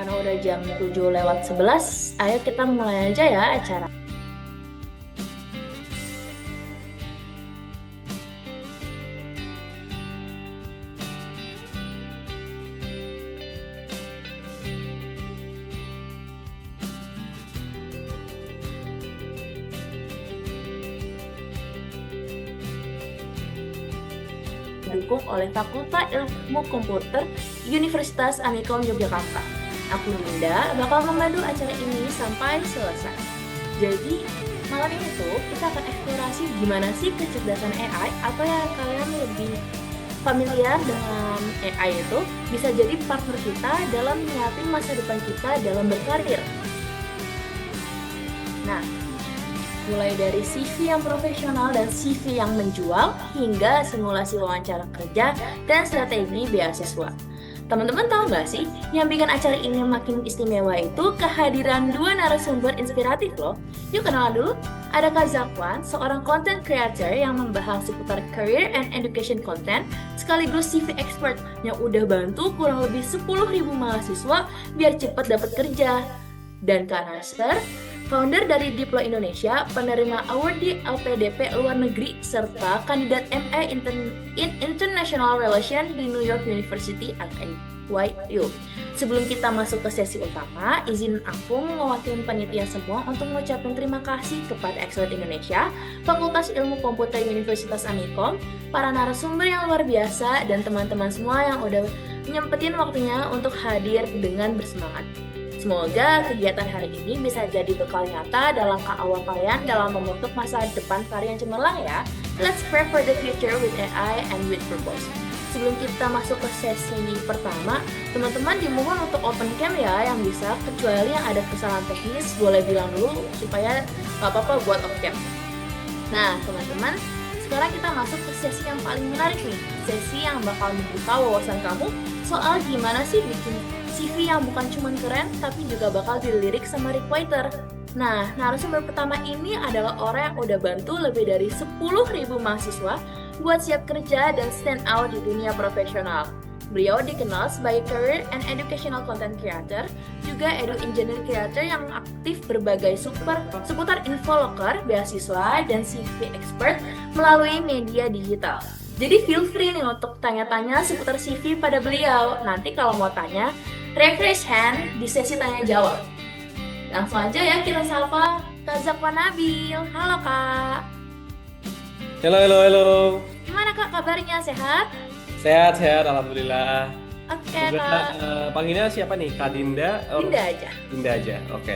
Karena udah jam 7:11, ayo kita mulai aja ya acara. Didukung oleh Fakultas Ilmu Komputer Universitas Amikom Yogyakarta. Aku Linda bakal memandu acara ini sampai selesai. Jadi, malam ini tuh kita akan eksplorasi gimana sih kecerdasan AI atau yang kalian lebih familiar dengan AI itu bisa jadi partner kita dalam menyiapin masa depan kita dalam berkarir. Nah, mulai dari CV yang profesional dan CV yang menjual, hingga simulasi wawancara kerja dan strategi beasiswa. Teman-teman tahu nggak sih, yang bikin acara ini makin istimewa itu kehadiran dua narasumber inspiratif loh. Yuk kenalan dulu, ada Kak Zakwan, seorang content creator yang membahas seputar career and education content, sekaligus CV expert yang udah bantu kurang lebih 10.000 mahasiswa biar cepat dapat kerja. Dan Kak Nasser, founder dari Diplo Indonesia, penerima award di LPDP luar negeri, serta kandidat MA in International Relations di New York University at NYU. Sebelum kita masuk ke sesi utama, izin aku mewakili panitia semua untuk mengucapkan terima kasih kepada Expert Indonesia, Fakultas Ilmu Komputer Universitas Amikom, para narasumber yang luar biasa, dan teman-teman semua yang udah nyempetin waktunya untuk hadir dengan bersemangat. Semoga kegiatan hari ini bisa jadi bekal nyata dalam awal kalian dalam membentuk masa depan kalian cemerlang ya. Let's prep for the future with AI and with purpose. Sebelum kita masuk ke sesi pertama, teman-teman dimohon untuk open cam ya yang bisa, kecuali yang ada kesalahan teknis boleh bilang dulu supaya gak apa-apa buat off cam. Nah teman-teman, sekarang kita masuk ke sesi yang paling menarik nih. Sesi yang bakal membuka wawasan kamu soal gimana sih bikin CV yang bukan cuma keren, tapi juga bakal dilirik sama recruiter. Nah, narasumber pertama ini adalah orang yang udah bantu lebih dari 10.000 mahasiswa buat siap kerja dan stand out di dunia profesional. Beliau dikenal sebagai career and educational content creator, juga edu engineer creator yang aktif berbagai seputar info loker, beasiswa, dan CV expert melalui media digital. Jadi feel free nih untuk tanya-tanya seputar CV pada beliau. Nanti kalau mau tanya, raise hand di sesi tanya jawab. Langsung aja ya kita sapa Kak Zakwan Nabil. Halo Kak. Halo. Gimana Kak kabarnya, sehat? Sehat, alhamdulillah. Oke Juga, Kak. panggilnya siapa nih? Kak Dinda? Dinda aja. Dinda aja, oke.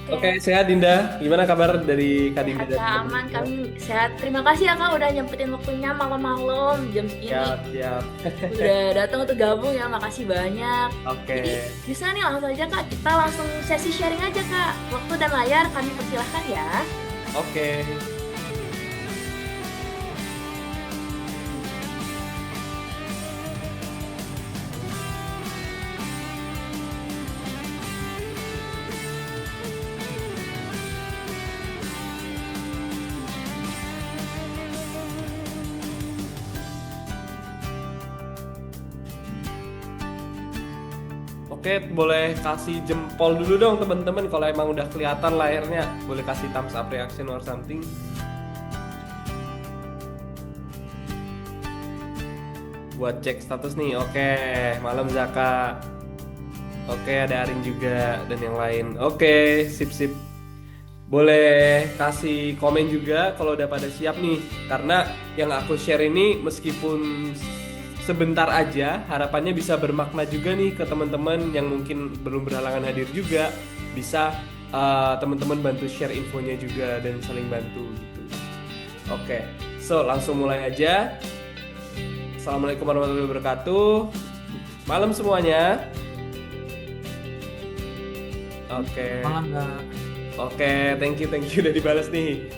Oke. Sehat Dinda. Gimana kabar dari Kak Dinda? Sehat Kak, aman, kami sehat. Terima kasih ya Kak udah nyempetin waktunya malam-malam jam segini. Siap. Udah datang untuk gabung ya, makasih banyak. Oke. Jadi bisa nih langsung aja Kak, kita langsung sesi sharing aja Kak. Waktu dan layar kami persilahkan ya. Oke. Oke, boleh kasih jempol dulu dong teman-teman kalau emang udah kelihatan layarnya. Boleh kasih thumbs up reaction or something. Buat cek status nih. Oke, malam Zaka. Oke, ada Arin juga dan yang lain. Oke, sip. Boleh kasih komen juga kalau udah pada siap nih. Karena yang aku share ini meskipun sebentar aja, harapannya bisa bermakna juga nih ke teman-teman yang mungkin belum berhalangan hadir juga. Bisa teman-teman bantu share infonya juga dan saling bantu gitu. Oke, so langsung mulai aja. Assalamualaikum warahmatullahi wabarakatuh. Malam semuanya. Oke. Malam Kak. Oke, thank you udah dibalas nih.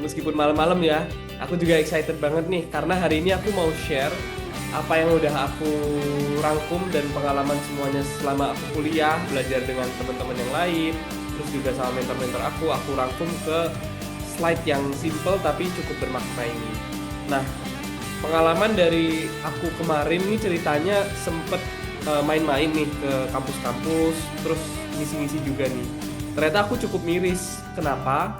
Meskipun malam-malam ya, aku juga excited banget nih karena hari ini aku mau share apa yang udah aku rangkum dan pengalaman semuanya selama aku kuliah, belajar dengan teman-teman yang lain, terus juga sama mentor-mentor aku rangkum ke slide yang simple tapi cukup bermakna ini. Nah, pengalaman dari aku kemarin nih ceritanya sempet main-main nih ke kampus-kampus, terus ngisi-ngisi juga nih. Ternyata aku cukup miris. Kenapa?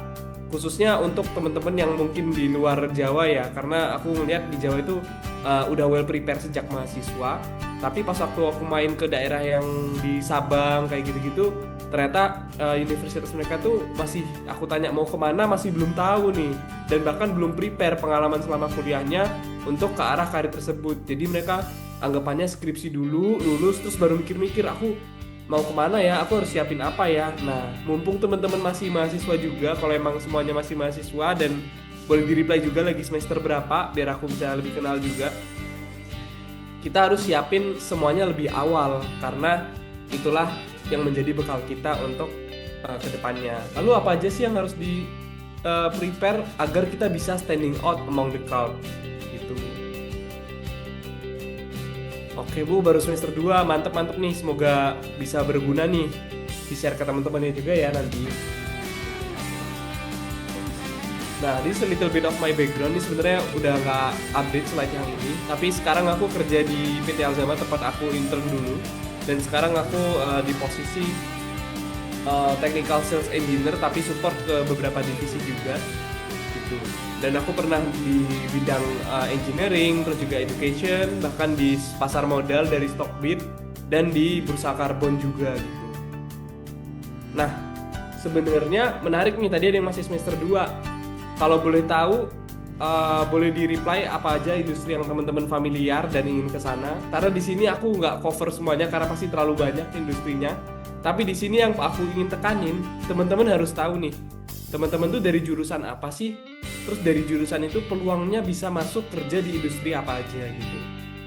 Khususnya untuk teman-teman yang mungkin di luar Jawa ya, karena aku melihat di Jawa itu udah well prepare sejak mahasiswa. Tapi pas waktu aku main ke daerah yang di Sabang kayak gitu-gitu, ternyata universitas mereka tuh masih, aku tanya mau kemana masih belum tahu nih, dan bahkan belum prepare pengalaman selama kuliahnya untuk ke arah karir tersebut. Jadi mereka anggapannya skripsi dulu, lulus, terus baru mikir-mikir aku mau kemana ya, aku harus siapin apa ya. Nah, mumpung teman-teman masih mahasiswa juga, kalau emang semuanya masih mahasiswa, dan boleh di-reply juga lagi semester berapa, biar aku bisa lebih kenal juga. Kita harus siapin semuanya lebih awal, karena itulah yang menjadi bekal kita untuk kedepannya. Lalu apa aja sih yang harus di prepare agar kita bisa standing out among the crowd gitu. Oke Bu, baru semester 2, mantep nih, semoga bisa berguna nih, di-share ke teman-temannya juga ya nanti. Nah, this is a little bit of my background. Ini sebenarnya udah nggak update slide yang ini, tapi sekarang aku kerja di PT Alzama, tempat aku intern dulu, dan sekarang aku di posisi technical sales engineer, tapi support ke beberapa divisi juga gitu. Dan aku pernah di bidang engineering, terus juga education, bahkan di pasar modal dari Stockbit, dan di bursa karbon juga gitu. Nah, sebenarnya menarik nih, tadi ada yang masih semester 2. Kalau boleh tahu, boleh di-reply apa aja industri yang teman-teman familiar dan ingin ke sana. Karena di sini aku nggak cover semuanya karena pasti terlalu banyak industrinya. Tapi di sini yang aku ingin tekanin, teman-teman harus tahu nih, teman-teman tuh dari jurusan apa sih? Terus dari jurusan itu peluangnya bisa masuk kerja di industri apa aja gitu.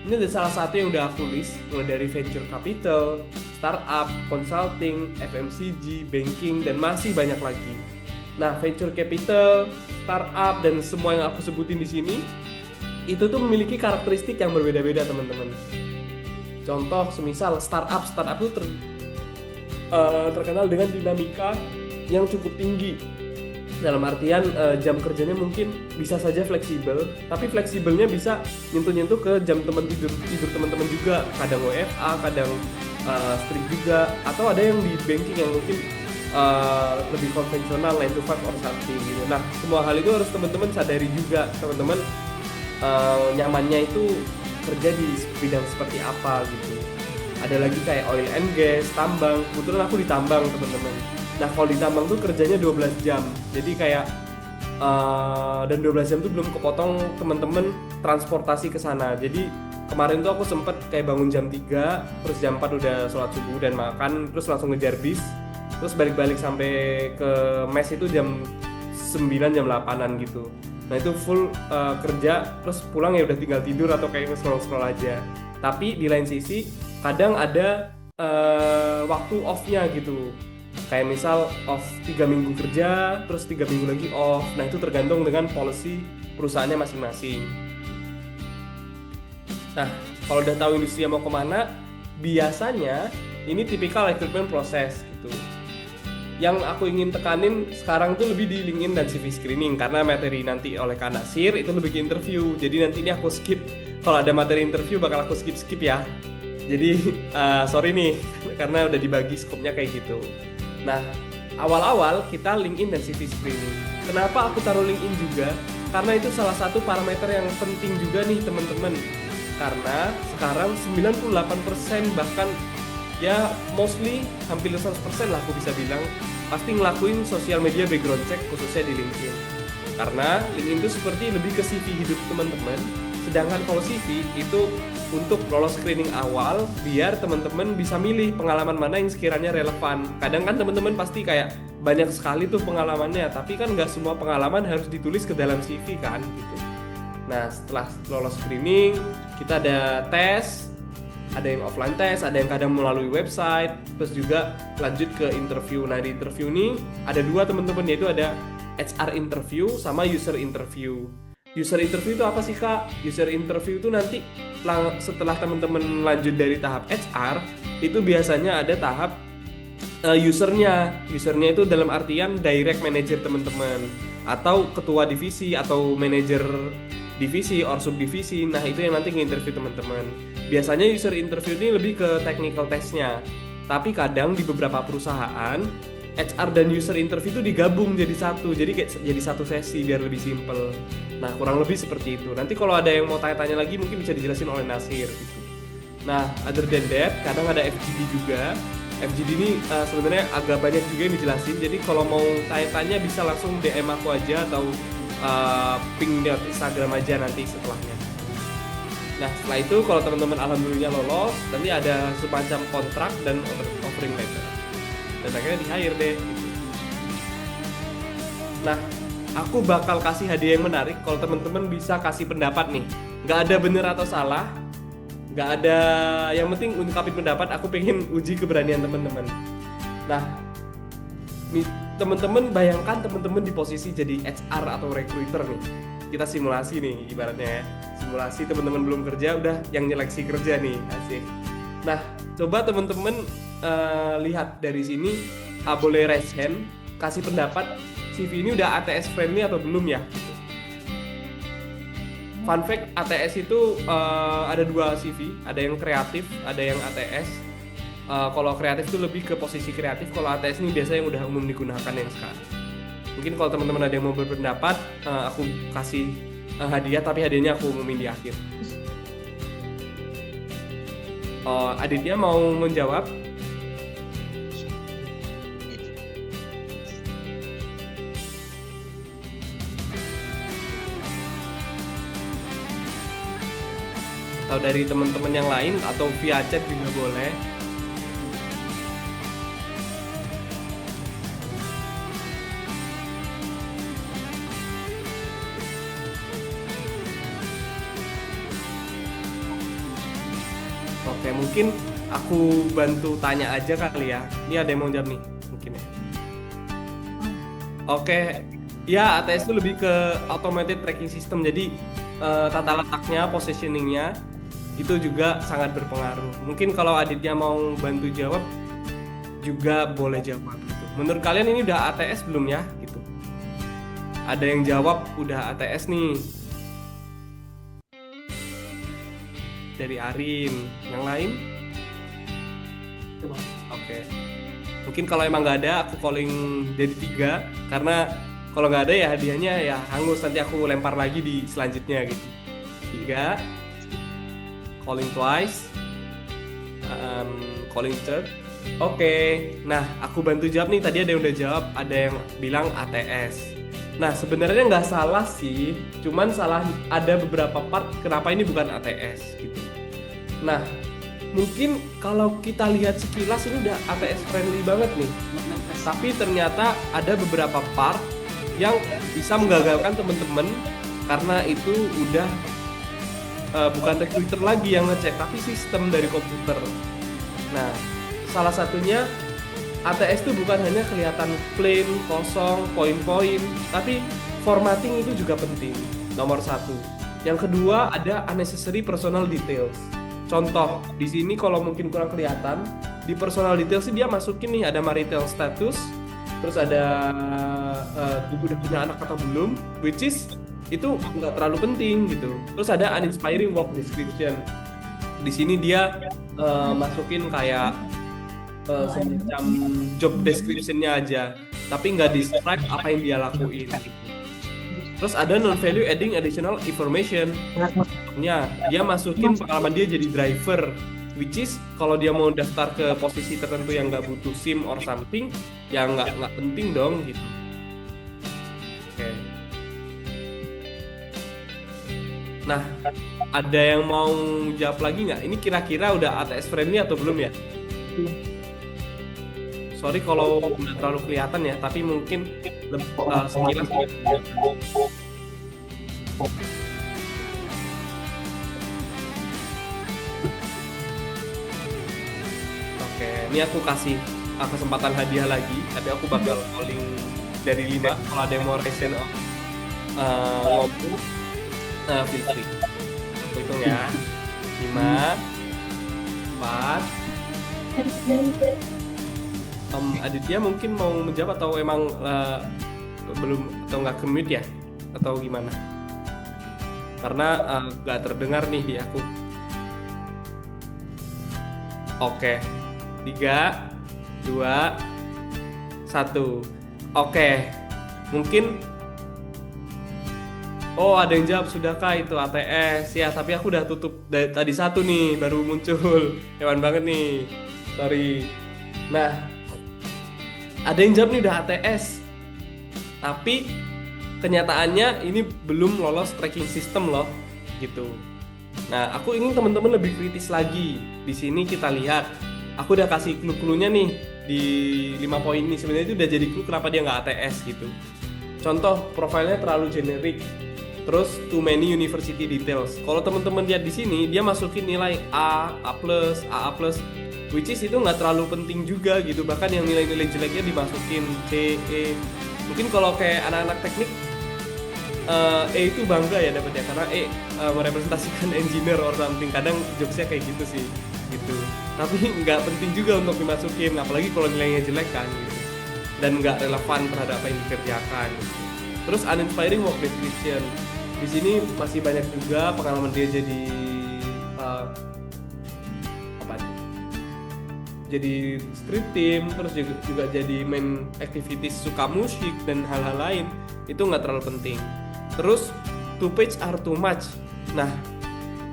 Ini ada salah satu yang udah aku list, mulai dari venture capital, startup, consulting, FMCG, banking, dan masih banyak lagi. Nah, venture capital, startup, dan semua yang aku sebutin di sini itu tuh memiliki karakteristik yang berbeda-beda, teman-teman. Contoh, semisal startup itu terkenal dengan dinamika yang cukup tinggi. Dalam artian jam kerjanya mungkin bisa saja fleksibel, tapi fleksibelnya bisa nyentuh-nyentuh ke jam tidur teman-teman juga. Kadang WFA, kadang strict juga, atau ada yang di banking yang mungkin lebih konvensional 9 to 5 or something gitu. Nah, semua hal itu harus teman-teman sadari juga, teman-teman nyamannya itu kerja di bidang seperti apa gitu. Ada lagi kayak oil and gas, tambang. Kebetulan aku di tambang, teman-teman. Nah, kalau di tambang tuh kerjanya 12 jam. Jadi kayak dan 12 jam tuh belum kepotong teman-teman transportasi ke sana. Jadi kemarin tuh aku sempet kayak bangun jam 3, terus jam 4 udah sholat subuh dan makan, terus langsung ngejar bis. Terus balik-balik sampai ke mes itu jam 9, jam 8-an gitu. Nah, itu full kerja, terus pulang ya udah tinggal tidur atau kayak scroll-scroll aja. Tapi di lain sisi kadang ada waktu off-nya gitu. Kayak misal off 3 minggu kerja, terus 3 minggu lagi off. Nah, itu tergantung dengan policy perusahaannya masing-masing. Nah, kalau udah tahu industri mau kemana, biasanya ini tipikal recruitment proses gitu. Yang aku ingin tekanin sekarang tuh lebih di LinkedIn dan CV screening, karena materi nanti oleh Kak Nasir itu lebih ke interview. Jadi nanti ini aku skip, kalau ada materi interview bakal aku skip ya. Jadi sorry nih, karena udah dibagi skopnya kayak gitu. Nah, awal-awal kita LinkedIn dan CV screening. Kenapa aku taruh LinkedIn juga? Karena itu salah satu parameter yang penting juga nih, teman-teman. Karena sekarang 98% bahkan ya mostly hampir 100% lah aku bisa bilang pasti ngelakuin sosial media background check, khususnya di LinkedIn. Karena LinkedIn itu seperti lebih ke CV hidup teman-teman, sedangkan kalau CV itu untuk lolos screening awal biar teman-teman bisa milih pengalaman mana yang sekiranya relevan. Kadang kan teman-teman pasti kayak banyak sekali tuh pengalamannya, tapi kan nggak semua pengalaman harus ditulis ke dalam CV kan gitu. Nah, setelah lolos screening kita ada tes, ada yang offline test, ada yang kadang melalui website, terus juga lanjut ke interview. Nah, di interview ini ada dua, teman-teman, yaitu ada HR interview sama user interview. User interview itu apa sih, Kak? User interview itu nanti setelah teman-teman lanjut dari tahap HR, itu biasanya ada tahap usernya. Usernya itu dalam artian direct manager teman-teman, atau ketua divisi atau manajer divisi or subdivisi. Nah, itu yang nanti nge-interview teman-teman. Biasanya user interview ini lebih ke technical testnya. Tapi kadang di beberapa perusahaan HR dan user interview itu digabung jadi satu. Jadi kayak jadi satu sesi biar lebih simple. Nah, kurang lebih seperti itu. Nanti kalau ada yang mau tanya-tanya lagi mungkin bisa dijelasin oleh Nasir gitu. Nah, other than that, kadang ada FGD juga. FGD ini sebenarnya agak banyak juga yang dijelasin. Jadi kalau mau tanya-tanya bisa langsung DM aku aja atau ping di Instagram aja nanti setelahnya. Nah, setelah itu kalau teman-teman alhamdulillah lolos, nanti ada semacam kontrak dan offering letter. Dan akhirnya di-hire deh gitu. Nah, aku bakal kasih hadiah yang menarik kalau teman-teman bisa kasih pendapat nih. Nggak ada bener atau salah, nggak ada, yang penting ungkapin pendapat. Aku pengen uji keberanian teman-teman. Nah, teman-teman bayangkan teman-teman di posisi jadi HR atau recruiter nih. Kita simulasi nih ibaratnya ya. Simulasi teman-teman belum kerja, udah yang nyeleksi kerja nih, asik. Nah, coba teman-teman lihat dari sini, boleh raise hand, kasih pendapat CV ini udah ATS friendly atau belum ya? Fun fact, ATS itu ada dua CV, ada yang kreatif, ada yang ATS. Kalau kreatif itu lebih ke posisi kreatif, kalau ATS ini biasanya yang udah umum digunakan yang sekarang. Mungkin kalau teman-teman ada yang mau berpendapat, aku kasih hadiah, tapi hadiahnya aku umumin di akhir. Aditya mau menjawab? Atau dari teman-teman yang lain, atau via chat juga boleh. Oke, mungkin aku bantu tanya aja kali ya. Ini ada yang mau jawab nih, mungkin ya. Oke, ya ATS itu lebih ke automated tracking system. Jadi tata letaknya, positioningnya itu juga sangat berpengaruh. Mungkin kalau Aditya mau bantu jawab juga boleh jawab gitu. Menurut kalian ini udah ATS belum ya? Gitu. Ada yang jawab udah ATS nih. Dari Arin, yang lain? Oke. Mungkin kalau emang nggak ada, aku calling jadi 3. Karena kalau nggak ada ya hadiahnya ya hangus. Nanti aku lempar lagi di selanjutnya gitu. 3. Calling twice. Calling third. Oke. Nah, aku bantu jawab nih. Tadi ada yang udah jawab, ada yang bilang ATS. Nah, sebenarnya nggak salah sih. Cuman salah ada beberapa part kenapa ini bukan ATS gitu. Nah, mungkin kalau kita lihat sekilas ini udah ATS friendly banget nih. Tapi ternyata ada beberapa part yang bisa menggagalkan teman-teman karena itu udah bukan recruiter lagi yang ngecek, tapi sistem dari komputer. Nah, salah satunya ATS itu bukan hanya kelihatan plain, kosong, poin-poin, tapi formatting itu juga penting. Nomor 1. Yang kedua ada unnecessary personal details. Contoh, di sini kalau mungkin kurang kelihatan, di personal details sih dia masukin nih ada marital status, terus ada udah punya anak atau belum, which is itu nggak terlalu penting gitu. Terus ada uninspiring work description. Di sini dia masukin kayak semacam job description-nya aja, tapi nggak describe apa yang dia lakuin. Terus ada non-value adding additional information. Dia masukin pengalaman dia jadi driver, which is kalau dia mau daftar ke posisi tertentu yang nggak butuh SIM or something, ya nggak penting dong gitu. Oke. Nah, ada yang mau jawab lagi nggak? Ini kira-kira udah ATS friendly atau belum ya? Sorry kalau nggak terlalu kelihatan ya, tapi mungkin sekilas. Oke, ini aku kasih kesempatan hadiah lagi, tapi aku bakal calling dari 5. Kalau ada yang mau resen ngomong, feel free. Aku hitung ya. 5, 4. Aditya mungkin mau menjawab atau emang belum, atau nggak ke-mute ya? Atau gimana? karena nggak terdengar nih di aku. Oke, 3, 2, 1. Oke, mungkin oh ada yang jawab sudahkah itu ATS ya, tapi aku udah tutup dari tadi satu nih baru muncul. Hewan banget nih, sorry. Nah, ada yang jawab nih udah ATS, tapi kenyataannya ini belum lolos tracking system loh, gitu. Nah, aku ingin teman-teman lebih kritis lagi. Di sini kita lihat, aku udah kasih clue-cluenya nih di 5 poin ini. Sebenarnya itu udah jadi clue kenapa dia nggak ATS gitu. Contoh, profilnya terlalu generik. Terus too many university details. Kalau teman-teman lihat di sini, dia masukin nilai A, A+, AA+, which is itu nggak terlalu penting juga gitu. Bahkan yang nilai-nilai jeleknya dimasukin C, E. Mungkin kalau kayak anak-anak teknik, E itu bangga ya dapetnya karena E merepresentasikan engineer or something. Kadang jokesnya kayak gitu sih, gitu. Tapi nggak penting juga untuk dimasukin, apalagi kalau nilainya jelek kan, gitu. Dan nggak relevan terhadap apa yang dikerjakan. Gitu. Terus uninspiring work description. Di sini masih banyak juga pengalaman dia jadi apa nih? Jadi street team, terus juga jadi main activities suka musik dan hal-hal lain. Itu nggak terlalu penting. Terus 2 page are too much. Nah,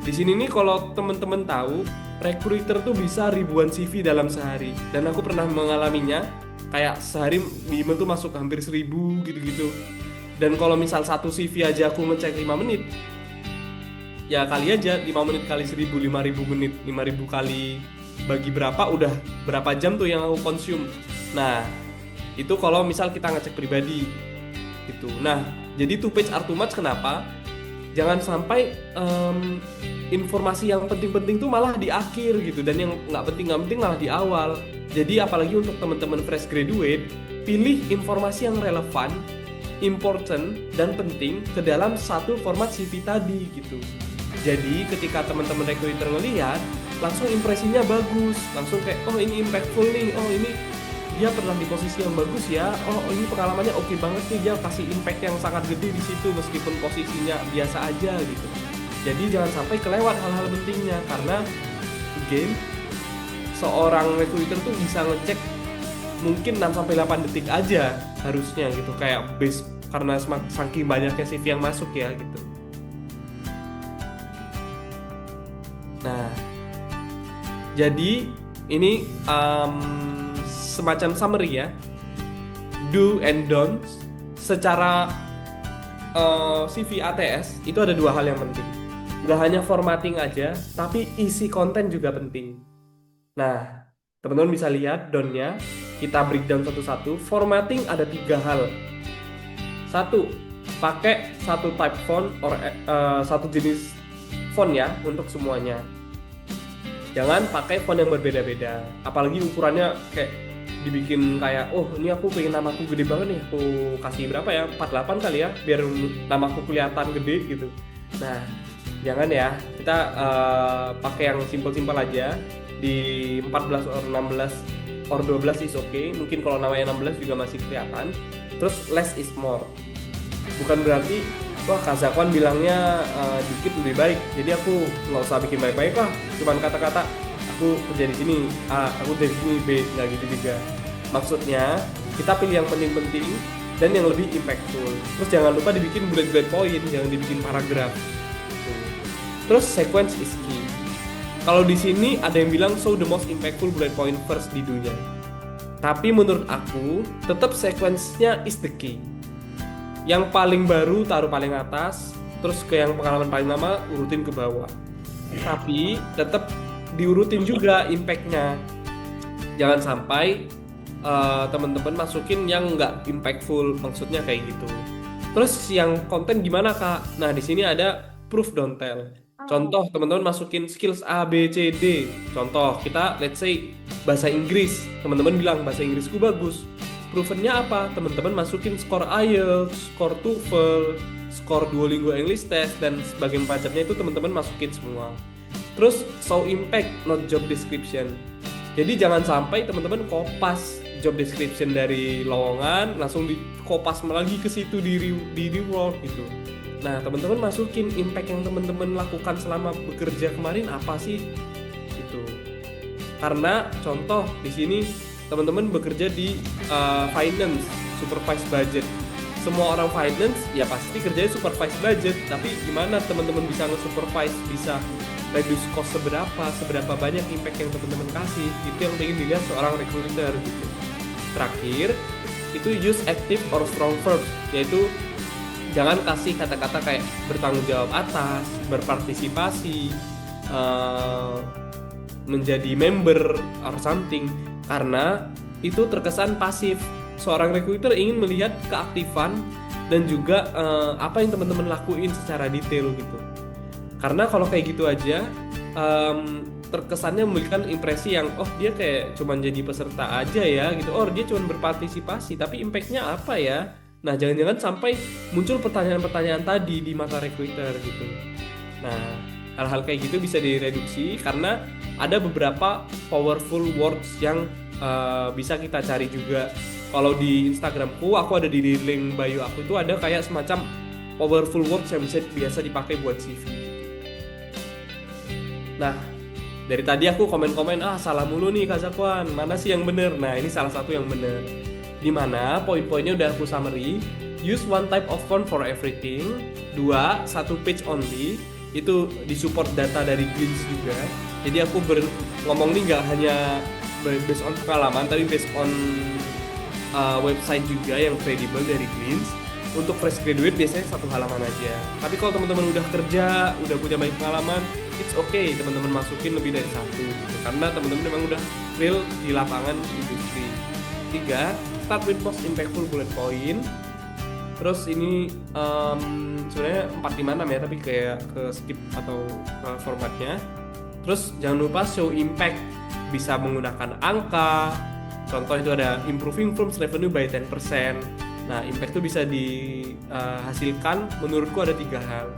di sini nih kalau teman-teman tahu, recruiter tuh bisa ribuan CV dalam sehari. Dan aku pernah mengalaminya, kayak sehari di email tuh masuk hampir 1000 gitu-gitu. Dan kalau misal satu CV aja aku ngecek 5 menit, ya kali aja 5 menit kali 1000, 5000 menit, 5000 kali bagi berapa, udah berapa jam tuh yang aku consume. Nah, itu kalau misal kita ngecek pribadi gitu. Nah, jadi 2 page are too much kenapa? Jangan sampai informasi yang penting-penting tuh malah di akhir gitu, dan yang nggak penting malah di awal. Jadi apalagi untuk teman-teman fresh graduate, pilih informasi yang relevan, important, dan penting ke dalam satu format CV tadi gitu. Jadi ketika teman-teman recruiter ngelihat, langsung impresinya bagus, langsung kayak oh ini impactful nih, oh ini dia pernah di posisi yang bagus ya, oh ini pengalamannya oke banget nih, dia kasih impact yang sangat gede di situ meskipun posisinya biasa aja gitu. Jadi jangan sampai kelewat hal-hal pentingnya, karena again seorang recruiter tuh bisa ngecek mungkin 6-8 detik aja harusnya gitu, kayak base karena saking banyaknya CV yang masuk ya gitu. Nah, jadi ini semacam summary ya, do and don'ts secara CV ATS itu ada 2 hal yang penting. Gak hanya formatting aja, tapi isi konten juga penting. Nah, teman-teman bisa lihat don-nya, kita breakdown satu-satu. Formatting ada 3 hal. 1, pakai satu type font or satu jenis font ya untuk semuanya. Jangan pakai font yang berbeda-beda, apalagi ukurannya kayak dibikin kayak oh ini aku pengen namaku gede banget nih, aku kasih berapa ya, 48 kali ya biar namaku kelihatan gede gitu. Nah, jangan ya, kita pakai yang simpel-simpel aja, di 14 or 16 or 12 is okay. Mungkin kalau namanya 16 juga masih kelihatan. Terus less is more, bukan berarti wah Kak Zakwan bilangnya dikit lebih baik, jadi aku nggak usah bikin baik-baik lah, cuman kata-kata aku kerja di sini A, aku dari sini B, nggak gitu juga. Maksudnya kita pilih yang penting-penting dan yang lebih impactful. Terus jangan lupa dibikin bullet point, jangan dibikin paragraf. Terus sequence is key. Kalau di sini ada yang bilang show the most impactful bullet point first di dunia. Tapi menurut aku tetap sequence-nya is the key. Yang paling baru taruh paling atas, terus ke yang pengalaman paling lama urutin ke bawah. Tapi tetap diurutin juga impact-nya. Jangan sampai teman-teman masukin yang nggak impactful, maksudnya kayak gitu. Terus yang konten gimana Kak? Nah di sini ada proof don't tell. Contoh teman-teman masukin skills A, B, C, D. Contoh kita let's say bahasa Inggris, teman-teman bilang bahasa Inggrisku bagus. Provennya apa? Teman-teman masukin skor IELTS, skor TOEFL, skor Duolingo English Test, dan sebagainya macamnya itu teman-teman masukin semua. Terus show impact, not job description. Jadi jangan sampai teman-teman kopas job description dari lowongan langsung dikopas lagi ke situ di reward gitu. Nah, teman-teman masukin impact yang teman-teman lakukan selama bekerja kemarin apa sih? Gitu. Karena contoh di sini teman-teman bekerja di finance, supervise budget. Semua orang finance ya pasti kerjanya supervise budget, tapi gimana teman-teman bisa nge-supervise, bisa reduce cost seberapa banyak impact yang teman-teman kasih, itu yang ingin dilihat seorang recruiter gitu. Terakhir, itu use active or strong verbs, yaitu jangan kasih kata-kata kayak bertanggung jawab atas, berpartisipasi, menjadi member or something, karena itu terkesan pasif. Seorang recruiter ingin melihat keaktifan dan juga apa yang teman-teman lakuin secara detail gitu. Karena kalau kayak gitu aja terkesannya memberikan impresi yang dia kayak cuman jadi peserta aja ya gitu. Dia cuman berpartisipasi, tapi impactnya apa ya? Nah, jangan-jangan sampai muncul pertanyaan-pertanyaan tadi di mata recruiter gitu. Nah, hal-hal kayak gitu bisa direduksi karena ada beberapa powerful words yang bisa kita cari juga. Kalau di Instagramku, aku ada di link bio aku itu ada kayak semacam powerful words yang biasa dipakai buat CV. Nah, dari tadi aku komen-komen, salah mulu nih Kak Zakwan, mana sih yang bener? Nah, ini salah satu yang bener. Dimana poin-poinnya udah aku summary. Use one type of font for everything. 2, satu page only. Itu disupport data dari Glints juga. Jadi aku ngomong nih nggak hanya based on pengalaman, tapi based on website juga yang kredibel dari Glints. Untuk fresh graduate biasanya satu halaman aja. Tapi kalau teman-teman udah kerja, udah punya banyak pengalaman, it's okay teman-teman masukin lebih dari satu gitu. Karena teman-teman memang udah real di lapangan industri. 3, start with most impactful bullet point. Terus ini sebenarnya 4, 5, 6 ya, tapi kayak ke skip atau formatnya. Terus jangan lupa show impact, bisa menggunakan angka. Contoh itu ada improving firm's revenue by 10%. Nah, impact itu bisa dihasilkan menurutku ada 3 hal.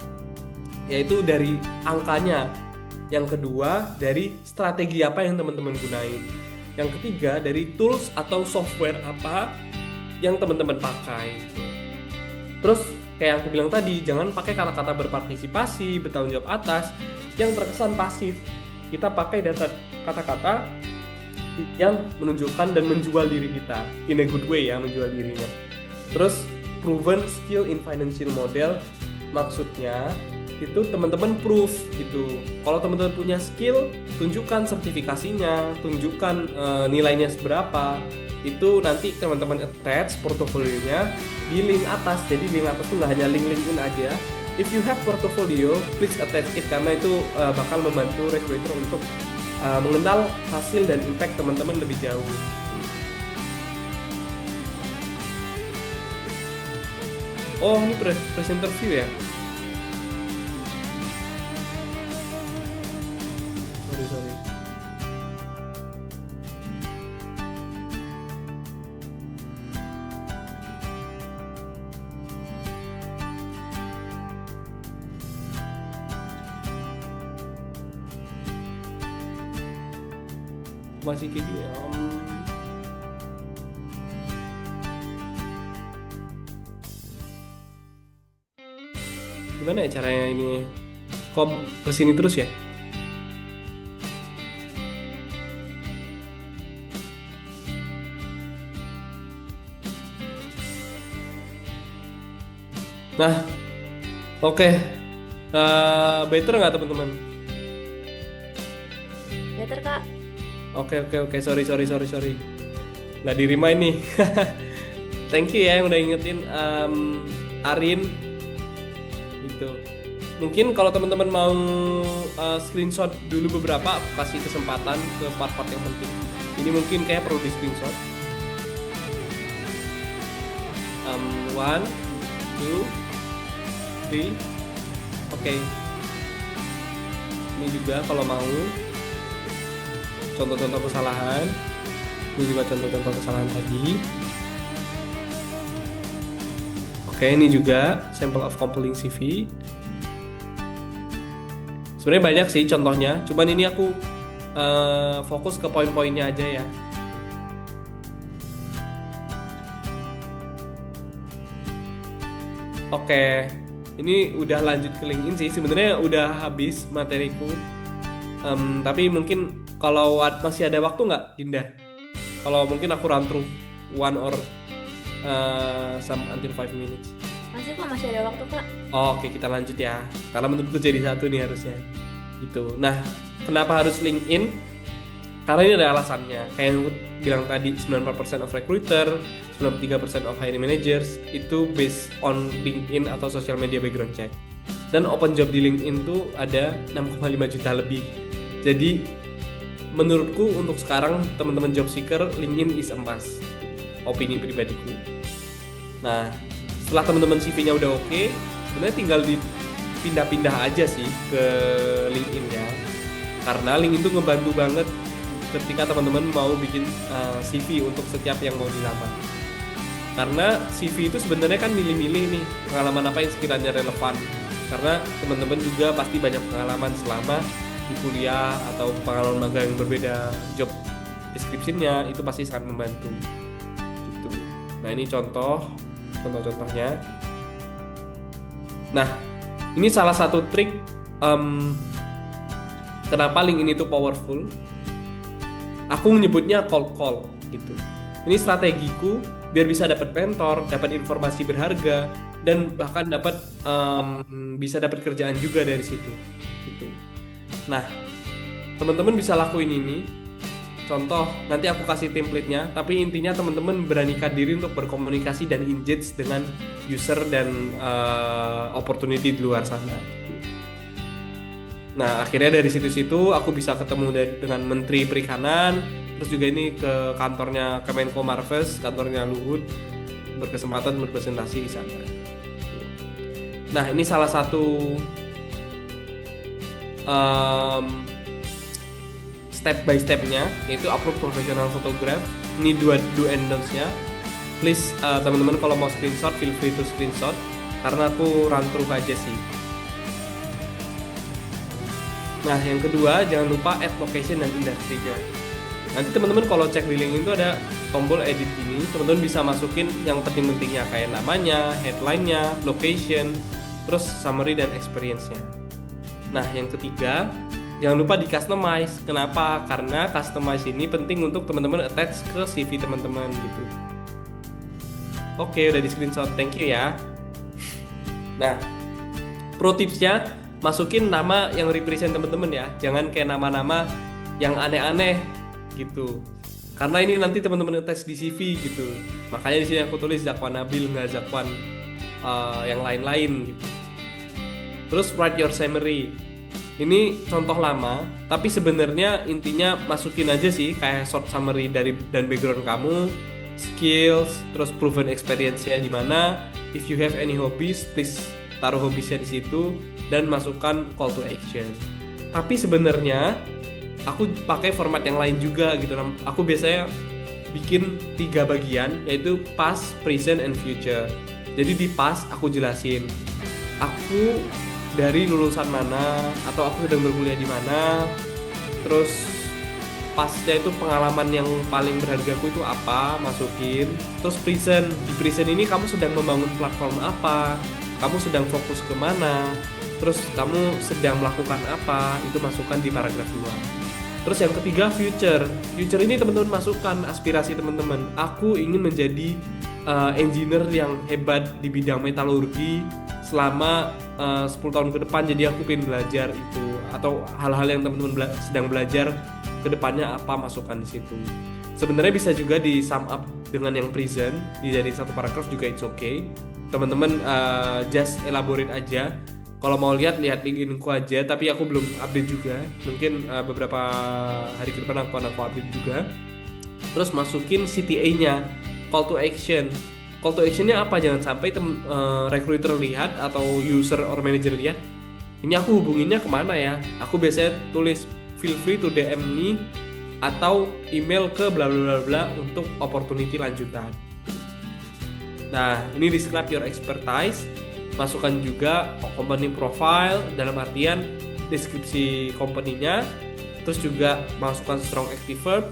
Yaitu dari angkanya. Yang kedua, dari strategi apa yang teman-teman gunain. Yang ketiga, dari tools atau software apa yang teman-teman pakai. Terus, kayak yang aku bilang tadi, jangan pakai kata-kata berpartisipasi, bertanggung jawab atas, yang terkesan pasif. Kita pakai data kata-kata yang menunjukkan dan menjual diri kita in a good way ya, menjual dirinya. Terus proven skill in financial model, maksudnya itu teman-teman proof gitu. Kalau teman-teman punya skill, tunjukkan sertifikasinya, tunjukkan nilainya seberapa. Itu nanti teman-teman attach portofolionya di link atas. Jadi link atas itu nggak hanya link LinkedIn aja. If you have portfolio, please attach it karena itu bakal membantu recruiter untuk mengenal hasil dan impact teman-teman lebih jauh. Oh, ini press interview ya? Sorry. Masih kayak gini. Gimana ya caranya ini? Kesini terus ya? Nah, oke. Better nggak teman-teman? Better Kak. Oke. Sorry. Nggak di-remind nih. Thank you ya yang udah ingetin Arin. Gitu. Mungkin kalau teman-teman mau screenshot dulu beberapa, aku kasih kesempatan ke part-part yang penting. Ini mungkin kayak perlu di screenshot. 1, 2, 3. Oke. Ini juga kalau mau contoh-contoh kesalahan. Ini juga contoh-contoh kesalahan tadi. Oke, ini juga sample of compelling CV. Sebenarnya banyak sih contohnya, cuman ini aku fokus ke poin-poinnya aja ya. Oke, ini udah lanjut ke LinkedIn sih. Sebenarnya udah habis materiku. Tapi mungkin kalau masih ada waktu nggak, Dinda? Kalau mungkin aku run through one or some until 5 minutes. Masih ada waktu Kak. Oke, kita lanjut ya. Karena menurutku jadi satu nih harusnya. Gitu. Nah, kenapa harus LinkedIn? Karena ini ada alasannya. Kayak yang aku bilang tadi, 94% of recruiter, 93% of hiring managers itu based on LinkedIn atau social media background check. Dan open job di LinkedIn tuh ada 6,5 juta lebih. Jadi menurutku untuk sekarang teman-teman job seeker, LinkedIn is a must. Opini pribadiku. Nah, setelah teman-teman CV-nya udah oke, sebenarnya tinggal dipindah-pindah aja sih ke LinkedIn ya. Karena LinkedIn tuh ngebantu banget ketika teman-teman mau bikin CV untuk setiap yang mau dilamar. Karena CV itu sebenarnya kan milih-milih nih pengalaman apa yang sekiranya relevan. Karena teman-teman juga pasti banyak pengalaman selama di kuliah atau pengalaman magang yang berbeda, job description-nya itu pasti sangat membantu. Gitu. Nah, ini contoh-contohnya. Nah, ini salah satu trik kenapa LinkedIn itu powerful. Aku menyebutnya cold call gitu. Ini strategiku biar bisa dapat mentor, dapat informasi berharga, dan bahkan bisa dapat kerjaan juga dari situ. Gitu. Nah, teman-teman bisa lakuin ini. Contoh, nanti aku kasih template-nya, tapi intinya teman-teman beranikan diri untuk berkomunikasi dan engage dengan user dan opportunity di luar sana. Nah, akhirnya dari situ-situ aku bisa ketemu dengan Menteri Perikanan, terus juga ini ke kantornya Kemenko Marves, kantornya Luhut, berkesempatan berpresentasi di sana. Nah, ini salah satu step by stepnya, yaitu approve professional photograph. Ini do and don'ts-nya. Please teman-teman kalau mau screenshot, feel free to screenshot, karena aku run through aja sih. Nah, yang kedua, jangan lupa add location dan industri-nya. Nanti teman-teman kalau cek di LinkedIn itu ada tombol edit ini, teman-teman bisa masukin yang penting-pentingnya kayak namanya, headline-nya, location, terus summary dan experience-nya. Nah, yang ketiga, jangan lupa di customize. Kenapa? Karena customize ini penting untuk teman-teman attach ke CV teman-teman gitu. Oke, udah di screenshot, thank you ya. Nah, pro tipsnya, masukin nama yang represent teman-teman ya, jangan kayak nama-nama yang aneh-aneh gitu. Karena ini nanti teman-teman tes di CV gitu. Makanya di sini aku tulis Zakwan Nabil, nggak Zakwan yang lain-lain gitu. Terus write your summary. Ini contoh lama, tapi sebenarnya intinya masukin aja sih kayak short summary dan background kamu, skills, terus proven experience-nya di mana. If you have any hobbies, please taruh hobbiesnya di situ dan masukkan call to action. Tapi sebenarnya aku pakai format yang lain juga gitu. Aku biasanya bikin 3 bagian, yaitu past, present, and future. Jadi di past aku jelasin aku dari lulusan mana atau aku sedang berkuliah di mana. Terus pastnya itu pengalaman yang paling berhargaku itu apa, masukin. Terus present, di present ini kamu sedang membangun platform apa, kamu sedang fokus kemana, terus kamu sedang melakukan apa, itu masukkan di paragraf 2. Terus yang ketiga future ini teman-teman masukkan aspirasi teman-teman. Aku ingin menjadi engineer yang hebat di bidang metalurgi selama 10 tahun ke depan, jadi aku pengen belajar itu, atau hal-hal yang teman-teman sedang belajar ke depannya apa, masukkan di situ. Sebenarnya bisa juga di sum up dengan yang present, jadi satu paragraf juga it's okay. Teman-teman just elaborate aja. Kalau mau lihat LinkedIn-ku aja, tapi aku belum update juga. Mungkin beberapa hari ke depan aku update juga. Terus masukin CTA-nya, call to action. Call to action-nya apa? Jangan sampai recruiter lihat atau user or manager lihat, ini aku hubunginnya kemana ya? Aku biasanya tulis feel free to DM me atau email ke bla bla bla untuk opportunity lanjutan. Nah, ini describe your expertise. Masukkan juga company profile dalam artian deskripsi company-nya, terus juga masukkan strong active verb,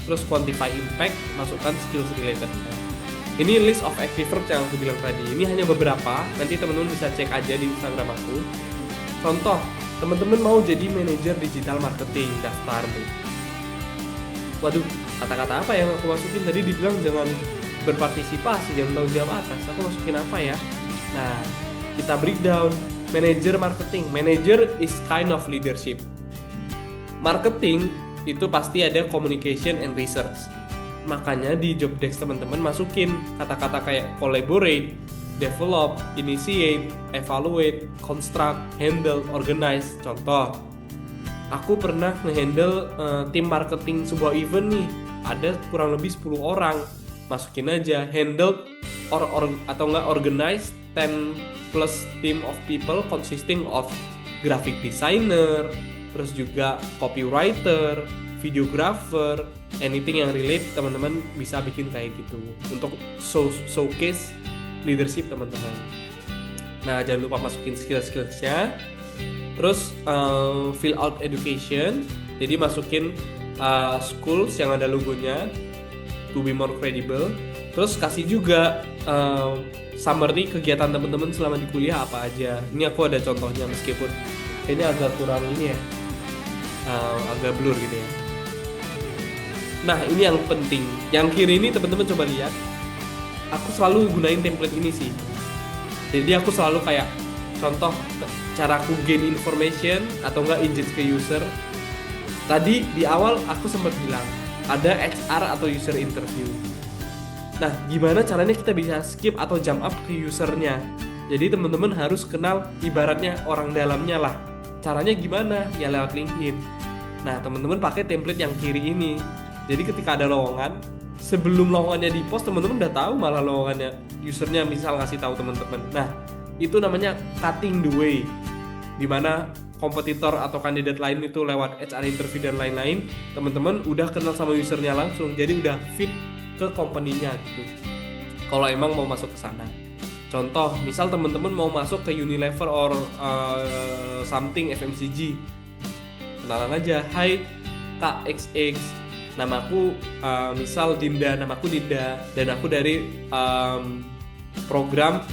terus quantify impact, masukkan skills related. Ini list of active verbs yang aku bilang tadi. Ini hanya beberapa. Nanti teman-teman bisa cek aja di Instagram aku. Contoh, teman-teman mau jadi manajer digital marketing, daftar nih. Waduh, kata-kata apa yang aku masukin tadi? Dibilang jangan berpartisipasi, jangan tanggung jawab atas. Aku masukin apa ya? Nah, kita breakdown. Manager marketing. Manager is kind of leadership. Marketing itu pasti ada communication and research. Makanya di job desk teman-teman masukin kata-kata kayak collaborate, develop, initiate, evaluate, construct, handle, organize. Contoh, aku pernah nge-handle tim marketing sebuah event nih. Ada kurang lebih 10 orang. Masukin aja handle atau enggak organize 10 plus team of people consisting of graphic designer, terus juga copywriter, videographer, anything yang relate, teman-teman bisa bikin kayak gitu untuk showcase leadership teman-teman. Nah, jangan lupa masukin skill-skillsnya. Terus fill out education, jadi masukin schools yang ada logonya to be more credible. Terus kasih juga summary kegiatan teman-teman selama di kuliah apa aja. Ini aku ada contohnya meskipun kayaknya agak kurang ini ya, agak blur gitu ya. Nah, ini yang penting. Yang kiri ini teman-teman coba lihat. Aku selalu gunain template ini sih. Jadi aku selalu kayak contoh cara aku gain information atau enggak inject ke user. Tadi di awal aku sempat bilang ada HR atau user interview. Nah, gimana caranya kita bisa skip atau jump up ke usernya? Jadi teman-teman harus kenal ibaratnya orang dalamnya lah. Caranya gimana? Ya lewat LinkedIn. Nah, teman-teman pakai template yang kiri ini. Jadi ketika ada lowongan, sebelum lowongannya di post, teman-teman udah tahu malah lowongannya, usernya misal ngasih tahu teman-teman. Nah, itu namanya cutting the way, dimana kompetitor atau kandidat lain itu lewat HR interview dan lain-lain, teman-teman udah kenal sama usernya langsung, jadi udah fit ke company-nya gitu. Kalau emang mau masuk ke sana. Contoh, misal teman-teman mau masuk ke Unilever or something FMCG, kenalan aja, hai Kak XX, namaku misal Dinda, namaku Dinda, dan aku dari program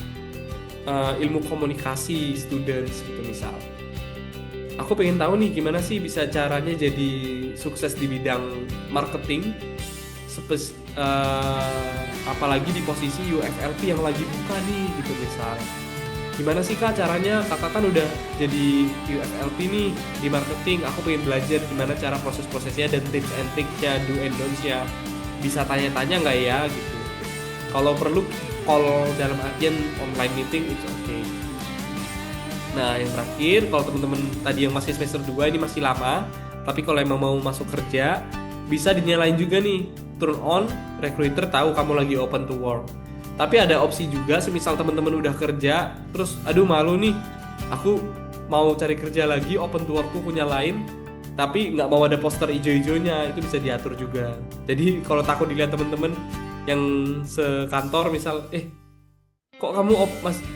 ilmu komunikasi students gitu misal. Aku pengen tahu nih gimana sih bisa caranya jadi sukses di bidang marketing, apalagi di posisi UFLP yang lagi buka nih gitu misal. Gimana sih Kak caranya, kakak kan udah jadi UFLP nih di marketing, aku pengen belajar gimana cara proses-prosesnya dan tips and tricksnya, do and don'ts-nya. Bisa tanya-tanya nggak ya gitu. Kalau perlu call dalam artian online meeting, it's okay. Nah, yang terakhir, kalau teman-teman tadi yang masih semester 2 ini masih lama, tapi kalau emang mau masuk kerja, bisa dinyalain juga nih, turn on, recruiter tahu kamu lagi open to work. Tapi ada opsi juga, semisal teman-teman udah kerja, terus aduh malu nih, aku mau cari kerja lagi, open to workku punya lain, tapi nggak mau ada poster ijo-ijonya, itu bisa diatur juga. Jadi kalau takut dilihat teman-teman yang sekantor misal, kok kamu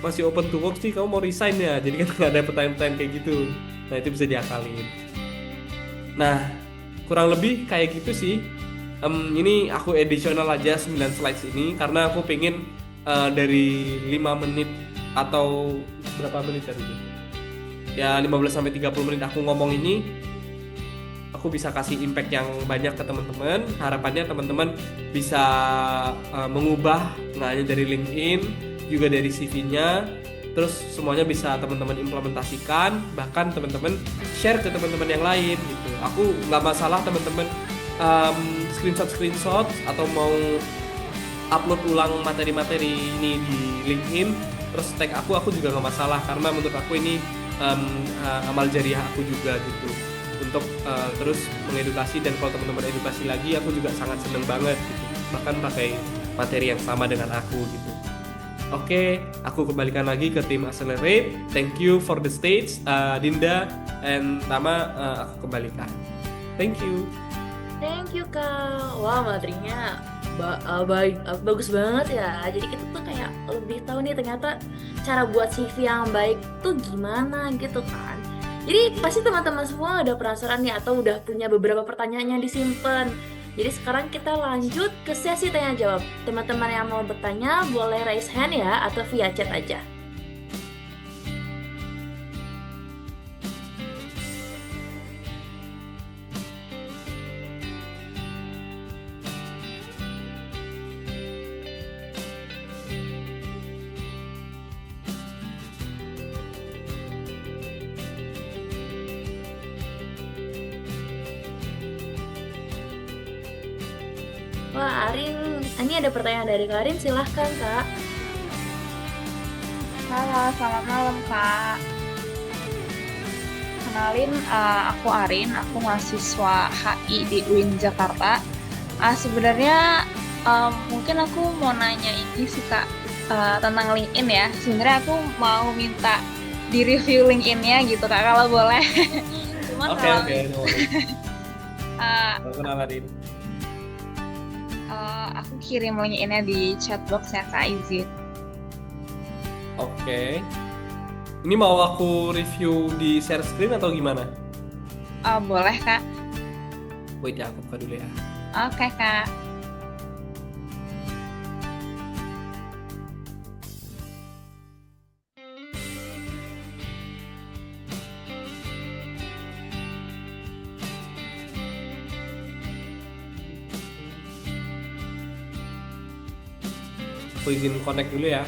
masih open to work sih, kamu mau resign ya? Jadi kan nggak ada pertanyaan-pertanyaan kayak gitu. Nah, itu bisa diakalin. Nah, kurang lebih kayak gitu sih. Ini aku additional aja 9 slides ini karena aku pengen dari 5 menit atau berapa menit tadi? Ya 15-30 menit aku ngomong ini, aku bisa kasih impact yang banyak ke teman-teman. Harapannya teman-teman bisa mengubah nggak hanya dari LinkedIn, juga dari CV-nya, terus semuanya bisa teman-teman implementasikan, bahkan teman-teman share ke teman-teman yang lain gitu. Aku nggak masalah teman-teman screenshot atau mau upload ulang materi-materi ini di LinkedIn terus tag aku juga nggak masalah, karena menurut aku ini amal jariah aku juga gitu untuk terus mengedukasi, dan kalau teman-teman edukasi lagi aku juga sangat seneng banget gitu, bahkan pakai materi yang sama dengan aku gitu. Oke, aku kembalikan lagi ke tim Accelerate. Thank you for the stage, Dinda and Tama, aku kembalikan. Thank you. Thank you Kak. Wah, materinya bagus banget ya. Jadi kita tuh kayak lebih tahu nih ternyata cara buat CV yang baik tuh gimana gitu kan. Jadi pasti teman-teman semua udah penasaran nih atau udah punya beberapa pertanyaan yang disimpan. Jadi sekarang kita lanjut ke sesi tanya jawab. Teman-teman yang mau bertanya boleh raise hand ya atau via chat aja. Wah, Arin, ini ada pertanyaan dari Karin, silahkan Kak. Halo, selamat malam Kak. Kenalin, aku Arin, aku mahasiswa HI di UIN Jakarta. Sebenarnya mungkin aku mau nanya ini sih Kak, tentang LinkedIn ya. Sebenarnya aku mau minta di review LinkedIn-nya gitu Kak, kalau boleh. Cuma Oke, kalau oke, no worries. eh, Perkenalan, Din. aku kirim LinkedIn-nya di chatbox ya Kak, izin. Oke. Ini mau aku review di share screen atau gimana? Boleh Kak? Wait ya, aku buka dulu ya. Oke Kak. Aku izin connect dulu ya.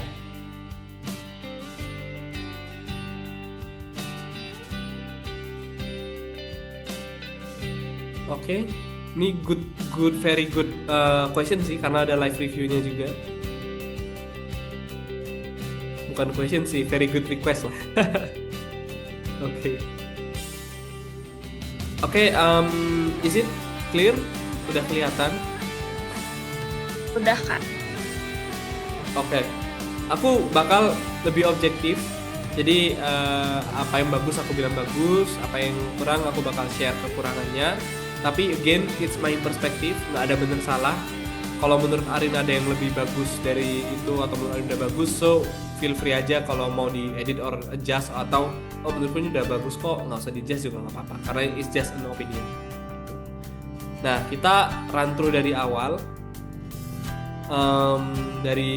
Oke, ini very good question sih karena ada live reviewnya juga. Bukan question sih, very good request lah. Oke. Oke, is it clear? Udah kelihatan? Udah Kak. Oke, aku bakal lebih objektif. Jadi apa yang bagus aku bilang bagus, apa yang kurang aku bakal share kekurangannya. Tapi again, it's my perspective, nggak ada bener salah. Kalau menurut Arin ada yang lebih bagus dari itu atau menurut Arin udah bagus, so feel free aja kalau mau diedit or adjust atau menurutku ini udah bagus kok, nggak usah di adjust juga nggak apa-apa karena it's just an opinion. Nah, kita run through dari awal. Dari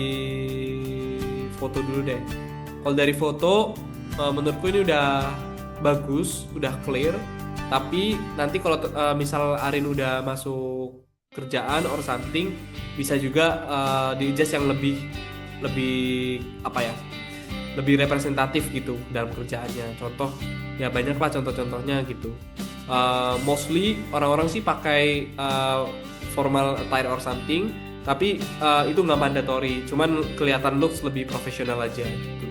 foto dulu deh. Kalau dari foto, menurutku ini udah bagus, udah clear. Tapi nanti kalau misal Arin udah masuk kerjaan or something, bisa juga di adjust yang lebih apa ya? Lebih representatif gitu dalam kerjaannya. Contoh, ya banyak lah contoh-contohnya gitu. Mostly orang-orang sih pakai formal attire or something. Tapi itu nggak mandatory, cuman kelihatan looks lebih profesional aja gitu.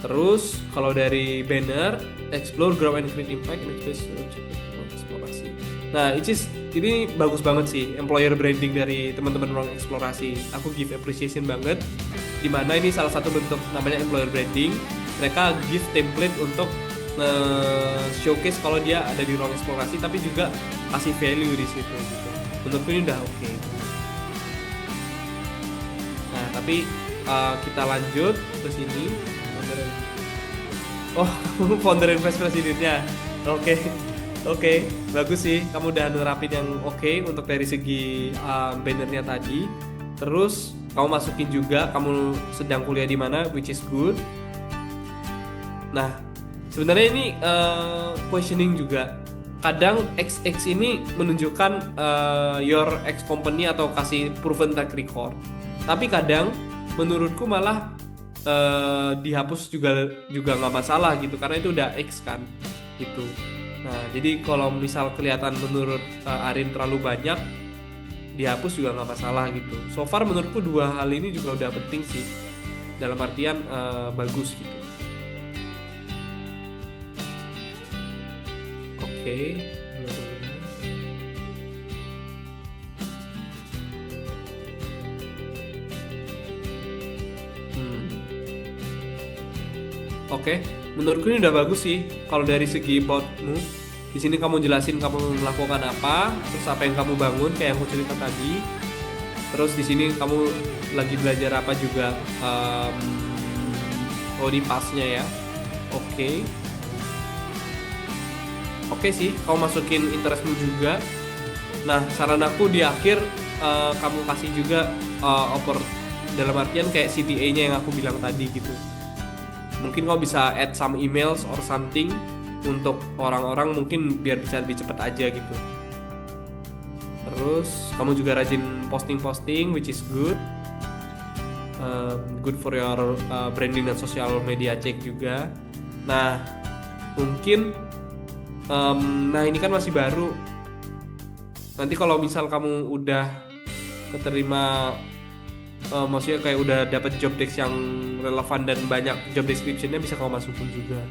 Terus kalau dari banner, explore, grow and create impact, eksplorasi. Nah, ini bagus banget sih, employer branding dari teman-teman ruang eksplorasi. Aku give appreciation banget. Dimana ini salah satu bentuk namanya employer branding. Mereka give template untuk showcase kalau dia ada di ruang eksplorasi, tapi juga kasih value di situ gitu. Menurutku ini udah oke. Nah, tapi kita lanjut ke sini. Oh, founder and vice presidennya. Oke, bagus sih. Kamu udah nerapin yang oke untuk dari segi bannernya tadi. Terus kamu masukin juga kamu sedang kuliah di mana, which is good. Nah, sebenarnya ini questioning juga. Kadang XX ini menunjukkan your ex company atau kasih proven track record. Tapi kadang menurutku malah dihapus juga nggak masalah gitu karena itu udah X kan gitu. Nah, jadi kalau misal kelihatan menurut Arin terlalu banyak, dihapus juga nggak masalah gitu. So far menurutku dua hal ini juga udah penting sih. Dalam artian bagus gitu. Oke. Oke, menurutku ini udah bagus sih. Kalau dari segi boutmu, di sini kamu jelasin kamu melakukan apa, terus apa yang kamu bangun, kayak yang aku cerita tadi. Terus di sini kamu lagi belajar apa juga, di pasnya ya. Oke sih, kamu masukin interestmu juga. Nah, saran aku di akhir kamu kasih juga dalam artian kayak CTA-nya yang aku bilang tadi gitu. Mungkin kamu bisa add some emails or something untuk orang-orang mungkin biar bisa lebih cepat aja gitu. Terus kamu juga rajin posting-posting, which is good. Good for your branding dan social media check juga. Nah, mungkin nah ini kan masih baru. Nanti kalau misal kamu udah keterima, maksudnya kayak udah dapat job desk yang relevan dan banyak job description-nya, bisa kamu masukin juga.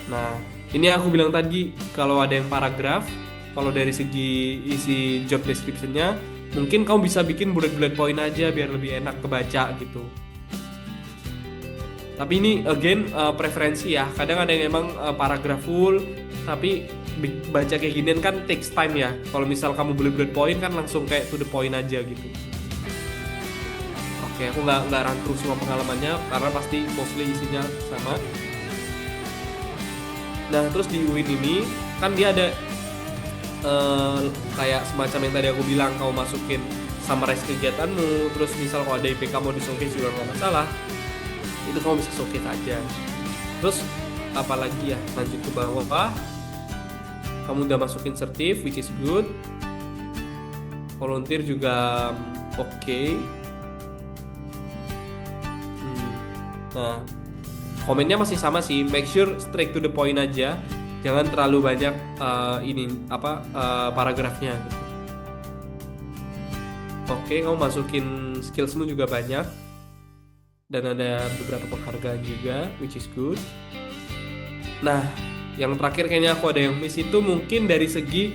Nah, ini aku bilang tadi, kalau ada yang paragraf, kalau dari segi isi job description-nya, mungkin kamu bisa bikin bullet point aja biar lebih enak kebaca gitu. Tapi ini again preferensi ya. Kadang ada yang emang paragraf full, tapi baca kayak ginian kan takes time ya. Kalau misal kamu bullet point kan langsung kayak to the point aja gitu. Oke, aku nggak run through semua pengalamannya karena pasti mostly isinya sama. Nah, terus di UIN ini kan dia ada kayak semacam yang tadi aku bilang, kamu masukin summarize kegiatanmu. Terus misal kalau ada IPK mau di-showcase juga nggak masalah, itu kamu bisa showcase aja. Terus apalagi ya, lanjut ke bawah, kamu udah masukin sertif, which is good. Volunteer juga oke. Nah, komennya masih sama sih, make sure straight to the point aja, jangan terlalu banyak paragrafnya gitu. Oke, kamu masukin skillsmu juga banyak dan ada beberapa penghargaan juga, which is good. Nah, yang terakhir kayaknya aku ada yang miss itu mungkin dari segi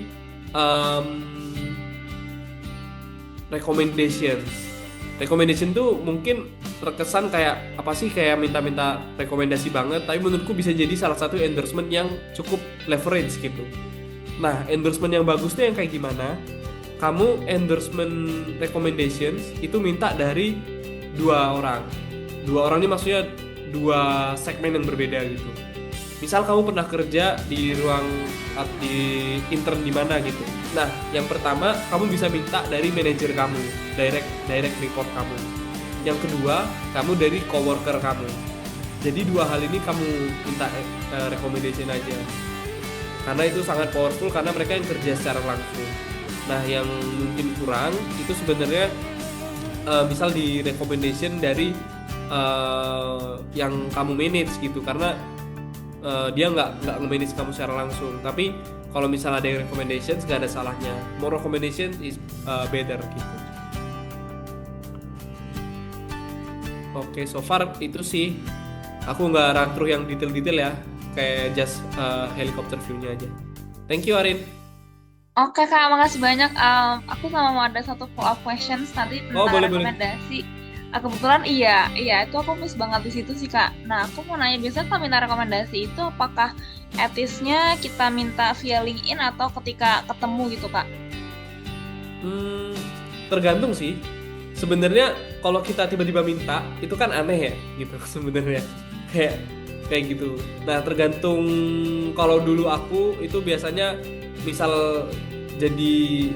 recommendation tuh mungkin terkesan kayak apa sih, kayak minta-minta rekomendasi banget, tapi menurutku bisa jadi salah satu endorsement yang cukup leverage gitu. Nah, endorsement yang bagus tuh yang kayak gimana? Kamu endorsement recommendations itu minta dari dua orang ini, maksudnya dua segmen yang berbeda gitu. Misal kamu pernah kerja di di intern di mana gitu. Nah, yang pertama kamu bisa minta dari manajer kamu, direct report kamu. Yang kedua, kamu dari coworker kamu. Jadi dua hal ini kamu minta recommendation aja. Karena itu sangat powerful, karena mereka yang kerja secara langsung. Nah, yang mungkin kurang itu sebenarnya misal di recommendation dari yang kamu manage gitu, karena dia nggak nge-manage kamu secara langsung. Tapi kalau misalnya ada yang recommendations, nggak ada salahnya. More recommendation is better gitu. Oke, so far itu sih. Aku nggak run through yang detail-detail ya, kayak just helicopter view-nya aja. Thank you, Arin. Oke Kak, makasih banyak. Aku sama mau ada satu follow up questions nanti tentang boleh. rekomendasi. Kebetulan iya itu aku miss banget di situ sih Kak. Nah, aku mau nanya, biasanya kalau minta rekomendasi itu apakah etisnya kita minta via LinkedIn atau ketika ketemu gitu Kak? Tergantung sih. Sebenarnya kalau kita tiba-tiba minta itu kan aneh ya gitu sebenarnya. Kayak gitu. Nah, tergantung. Kalau dulu aku itu biasanya misal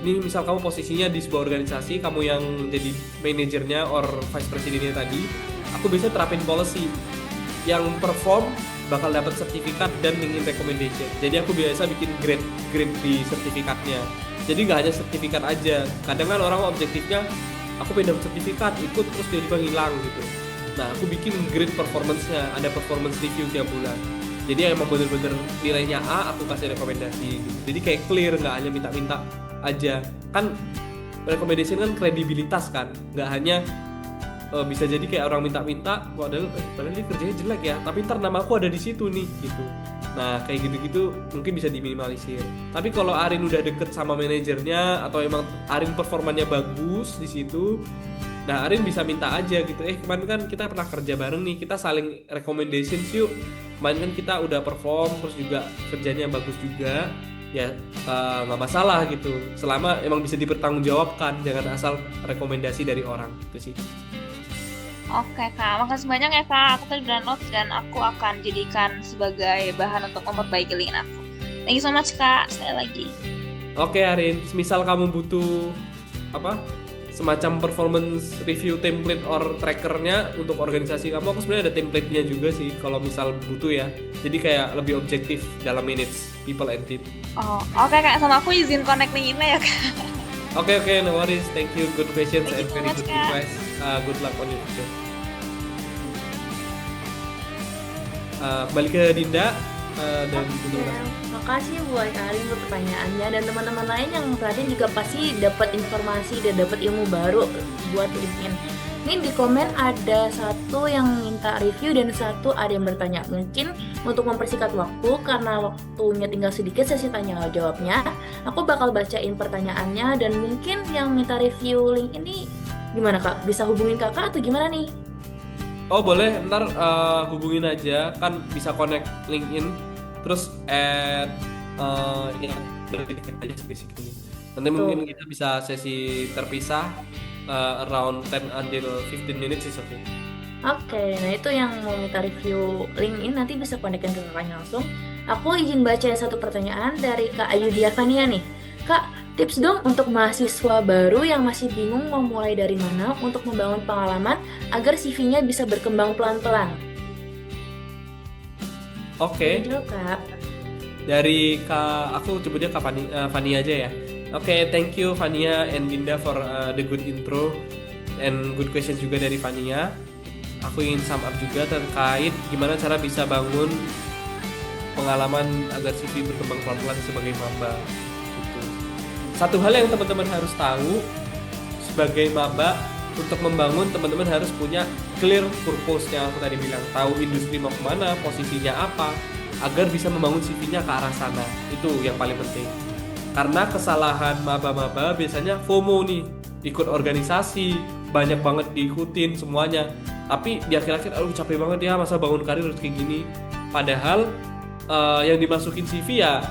misal kamu posisinya di sebuah organisasi, kamu yang jadi manajernya or vice presidennya tadi, aku biasanya terapin policy yang perform bakal dapat sertifikat dan LinkedIn recommendation. Jadi aku biasa bikin grade di sertifikatnya. Jadi nggak hanya sertifikat aja. Kadang kan orang objektifnya aku pengen dapat sertifikat, ikut terus tiba-tiba hilang gitu. Nah, aku bikin grade performance-nya, ada performance review tiap bulan. Jadi emang bener-bener nilainya A, aku kasih rekomendasi gitu. Jadi kayak clear, nggak hanya minta-minta aja. Kan recommendation kan kredibilitas kan, nggak hanya bisa jadi kayak orang minta-minta, padahal dia kerjanya jelek ya, tapi ntar nama aku ada di situ nih gitu. Nah, kayak gitu-gitu mungkin bisa diminimalisir. Tapi kalau Arin udah deket sama manajernya atau emang Arin performanya bagus di situ, nah Arin bisa minta aja gitu, kemarin kan kita pernah kerja bareng nih, kita saling recommendations yuk. Kemarin kan kita udah perform, terus juga kerjanya bagus juga, ya nggak masalah gitu. Selama emang bisa dipertanggungjawabkan, jangan asal rekomendasi dari orang gitu sih. Oke Kak, makasih banyak ya Kak. Aku tadi udah notes dan aku akan jadikan sebagai bahan untuk memperbaiki LinkedIn aku. Thank you so much Kak, sekali lagi. Oke Arin, misal kamu butuh apa semacam performance review template or trackernya untuk organisasi kamu, aku sebenarnya ada template-nya juga sih kalau misal butuh ya. Jadi kayak lebih objektif dalam manage people and team. Oh, oke Kak, sama aku izin connect link-nya ya Kak. Oke, no worries. Thank you, good questions Thank and you so very much, good Kak. advice. Good luck on your future. Kembali ke Dinda dan Oke, makasih buat Arin buat pertanyaannya, dan teman-teman lain yang perhatiin juga pasti dapat informasi dan dapat ilmu baru buat LinkedIn. Ini di komen ada satu yang minta review dan satu ada yang bertanya. Mungkin untuk mempersingkat waktu karena waktunya tinggal sedikit sesi tanya jawabnya, aku bakal bacain pertanyaannya, dan mungkin yang minta review link ini gimana Kak? Bisa hubungin Kakak atau gimana nih? Oh boleh, ntar hubungin aja, kan bisa connect LinkedIn, terus add ya aja basically. Nanti mungkin kita bisa sesi terpisah around 10 until 15 minutes is okay. Oke, nah itu yang mau minta review LinkedIn nanti bisa konekkan ke kakaknya langsung. Aku izin baca satu pertanyaan dari Kak Ayu Diavania nih. Kak, tips dong untuk mahasiswa baru yang masih bingung mau mulai dari mana untuk membangun pengalaman agar CV-nya bisa berkembang pelan-pelan. Oke. Jawab Kak. Dari aku sebutnya Kak Fani aja ya. Oke, thank you Fania and Dinda for the good intro and good questions juga dari Fania. Aku ingin sum up juga terkait gimana cara bisa bangun pengalaman agar CV berkembang pelan-pelan sebagai maba. Gitu. Satu hal yang teman-teman harus tahu sebagai maba, untuk membangun teman-teman harus punya clear purpose yang aku tadi bilang, tahu industri mau kemana, posisinya apa, agar bisa membangun CV-nya ke arah sana. Itu yang paling penting. Karena kesalahan maba-maba biasanya FOMO nih, ikut organisasi, banyak banget diikutin semuanya, tapi di akhir-akhir aduh capek banget ya, masa bangun karir harus kayak gini. Padahal yang dimasukin CV ya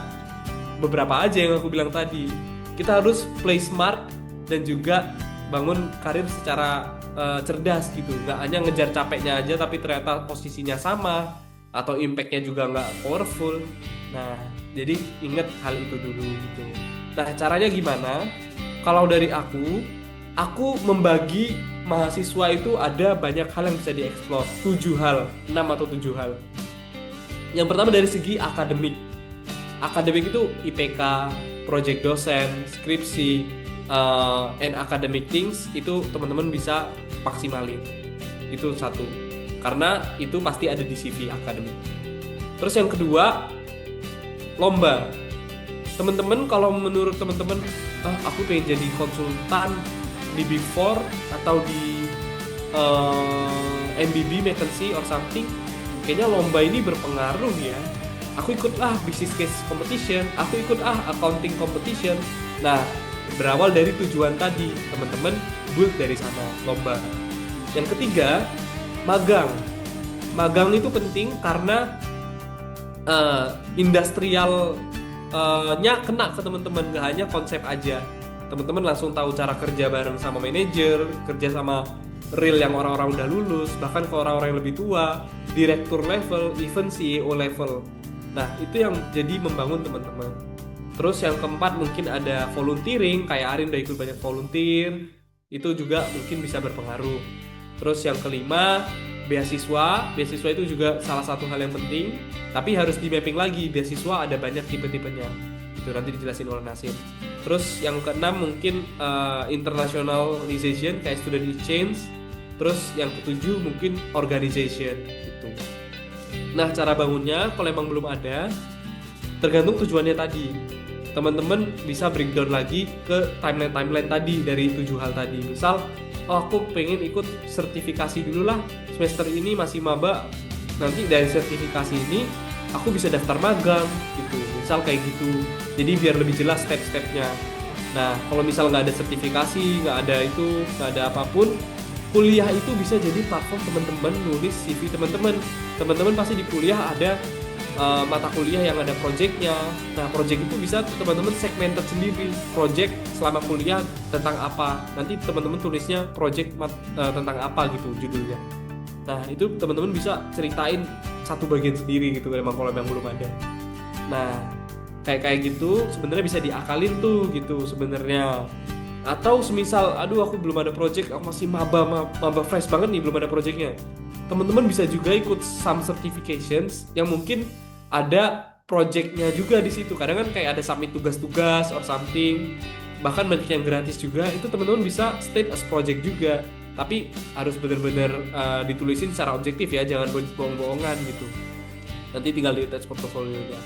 beberapa aja yang aku bilang tadi. Kita harus play smart dan juga bangun karir secara cerdas gitu, nggak hanya ngejar capeknya aja tapi ternyata posisinya sama atau impactnya juga nggak powerful. Nah, jadi ingat hal itu dulu gitu. Nah, caranya gimana? Kalau dari aku membagi mahasiswa itu ada banyak hal yang bisa dieksplor. 7 hal, 6 atau 7 hal. Yang pertama dari segi akademik. Akademik itu IPK, project dosen, skripsi, and academic things itu teman-teman bisa maksimalin. Itu satu. Karena itu pasti ada di CV akademik. Terus yang kedua, lomba. Teman-teman kalau menurut teman-teman, aku pengen jadi konsultan di Big Four atau di MBB, McKinsey or something, kayaknya lomba ini berpengaruh ya. Aku ikutlah business case competition, aku ikutlah accounting competition. Nah, berawal dari tujuan tadi, teman-teman build dari sana, lomba. Yang ketiga, magang. Magang itu penting karena industrialnya kena ke teman-teman, gak hanya konsep aja. Teman-teman langsung tahu cara kerja bareng sama manajer, kerja sama real yang orang-orang udah lulus, bahkan ke orang-orang yang lebih tua, direktur level, even CEO level. Nah, itu yang jadi membangun teman-teman. Terus yang keempat mungkin ada volunteering, kayak Arin udah ikut banyak volunteer, itu juga mungkin bisa berpengaruh. Terus yang kelima, beasiswa itu juga salah satu hal yang penting, tapi harus di mapping lagi, beasiswa ada banyak tipe-tipenya, itu nanti dijelasin oleh Nasim. Terus yang keenam mungkin internationalization kayak student exchange. Terus yang ketujuh mungkin organization gitu. Nah, cara bangunnya kalau emang belum ada, tergantung tujuannya tadi. Teman-teman bisa breakdown lagi ke timeline tadi dari 7 hal tadi. Misal, aku pengen ikut sertifikasi dulu lah, semester ini masih maba, nanti dari sertifikasi ini aku bisa daftar magang gitu. Misal kayak gitu. Jadi biar lebih jelas step-stepnya. Nah, kalau misal nggak ada sertifikasi, nggak ada itu, nggak ada apapun, kuliah itu bisa jadi platform teman-teman nulis CV teman-teman. Teman-teman pasti di kuliah ada mata kuliah yang ada projectnya. Nah, project itu bisa teman-teman segmented sendiri. Project selama kuliah tentang apa. Nanti teman-teman tulisnya project tentang apa gitu judulnya. Nah, itu teman-teman bisa ceritain satu bagian sendiri gitu memang kalau memang belum ada. Nah, kayak gitu sebenarnya bisa diakalin tuh gitu sebenarnya. Atau semisal aduh aku belum ada project, aku masih maba fresh banget nih, belum ada projectnya, teman-teman bisa juga ikut some certifications yang mungkin ada projectnya juga di situ. Kadang kan kayak ada submit tugas-tugas or something, bahkan banyak yang gratis juga. Itu teman-teman bisa state as project juga, tapi harus benar-benar ditulisin secara objektif ya, jangan bohong-bohongan gitu. Nanti tinggal di attach portofolionya.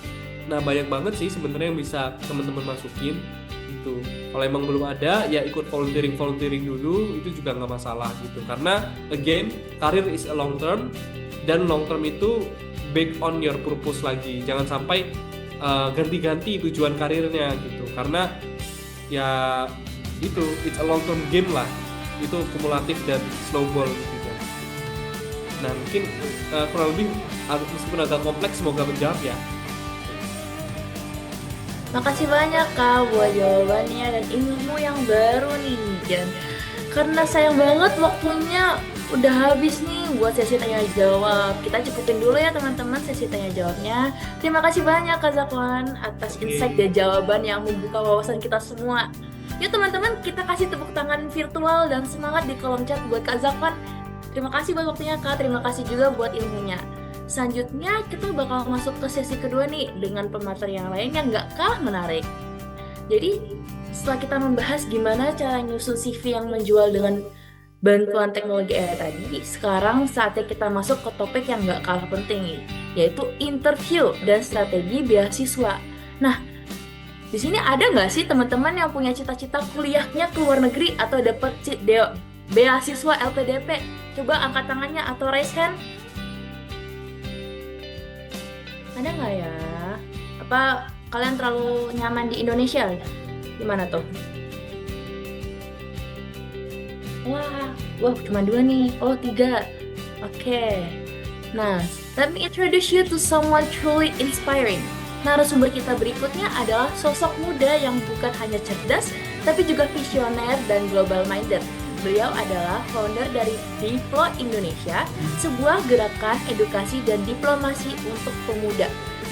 Nah banyak banget sih sebenarnya yang bisa teman-teman masukin gitu. Kalau emang belum ada ya ikut volunteering dulu, itu juga nggak masalah gitu. Karena again karir is a long term, dan long term itu based on your purpose lagi. Jangan sampai ganti-ganti tujuan karirnya gitu. Karena ya itu it's a long term game lah. Itu kumulatif dan snowball gitu. Nah mungkin kurang lebih meskipun agak kompleks semoga menjawab ya. Makasih banyak Kak buat jawabannya dan ilmu yang baru nih. Dan karena sayang banget waktunya udah habis nih buat sesi tanya jawab, kita cukupin dulu ya teman-teman sesi tanya jawabnya. Terima kasih banyak Kak Zakwan atas insight dan jawaban yang membuka wawasan kita semua. Yuk teman-teman, kita kasih tepuk tangan virtual dan semangat di kolom chat buat Kak Zakwan. Terima kasih buat waktunya Kak, terima kasih juga buat ilmunya. Selanjutnya kita bakal masuk ke sesi kedua nih dengan pemateri yang lain yang gak kalah menarik. Jadi setelah kita membahas gimana cara nyusun CV yang menjual dengan bantuan teknologi AI tadi, sekarang saatnya kita masuk ke topik yang gak kalah penting nih, yaitu interview dan strategi beasiswa. Nah, di sini ada nggak sih teman-teman yang punya cita-cita kuliahnya ke luar negeri atau dapat beasiswa LPDP? Coba angkat tangannya atau raise hand. Ada nggak ya? Apa kalian terlalu nyaman di Indonesia? Gimana tuh? Wah, cuma 2 nih. Oh, 3. Oke. Nah, let me introduce you to someone truly inspiring. Narasumber kita berikutnya adalah sosok muda yang bukan hanya cerdas, tapi juga visioner dan global minded. Beliau adalah founder dari Diplo Indonesia, sebuah gerakan edukasi dan diplomasi untuk pemuda,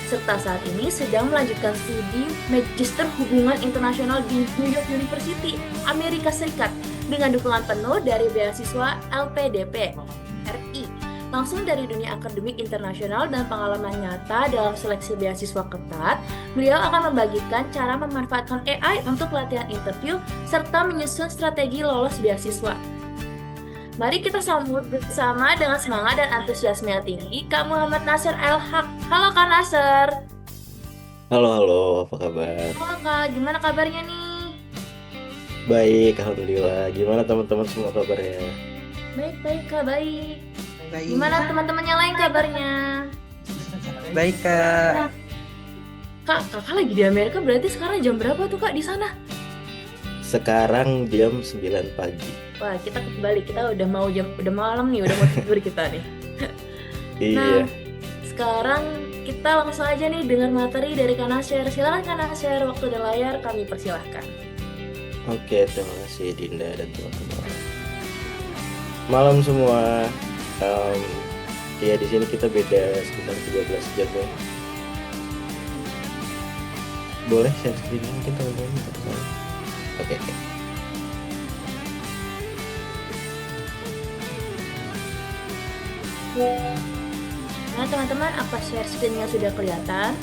serta saat ini sedang melanjutkan studi Magister Hubungan Internasional di New York University, Amerika Serikat, dengan dukungan penuh dari beasiswa LPDP RI, langsung dari dunia akademik internasional dan pengalaman nyata dalam seleksi beasiswa ketat. Beliau akan membagikan cara memanfaatkan AI untuk latihan interview serta menyusun strategi lolos beasiswa. Mari kita sambut bersama dengan semangat dan antusiasme yang tinggi Kak Muhammad Nasir El-Haq. Halo Kak Nasir. Halo, apa kabar? Halo Kak, gimana kabarnya nih? Baik, alhamdulillah. Gimana teman-teman semua kabarnya? Baik Kak, baik. Baik, Gimana teman-teman yang lain kabarnya? baik Kak. Kak, kakak lagi di Amerika, berarti sekarang jam berapa tuh Kak di sana? Sekarang jam 9 pagi. Wah, kita kebalik, kita udah malam nih, udah mau tidur kita nih. Iya, Nah, sekarang kita langsung aja nih dengar materi dari Kak Nasir. Silakan Kak Nasir, waktu dan layar kami persilahkan. oke, terima kasih Dinda dan teman-teman. Malam semua. Ya di sini kita beda sekitar 13 jam ya. Boleh share screen mungkin teman-teman? Oke. Nah teman-teman, apa share screen-nya sudah kelihatan?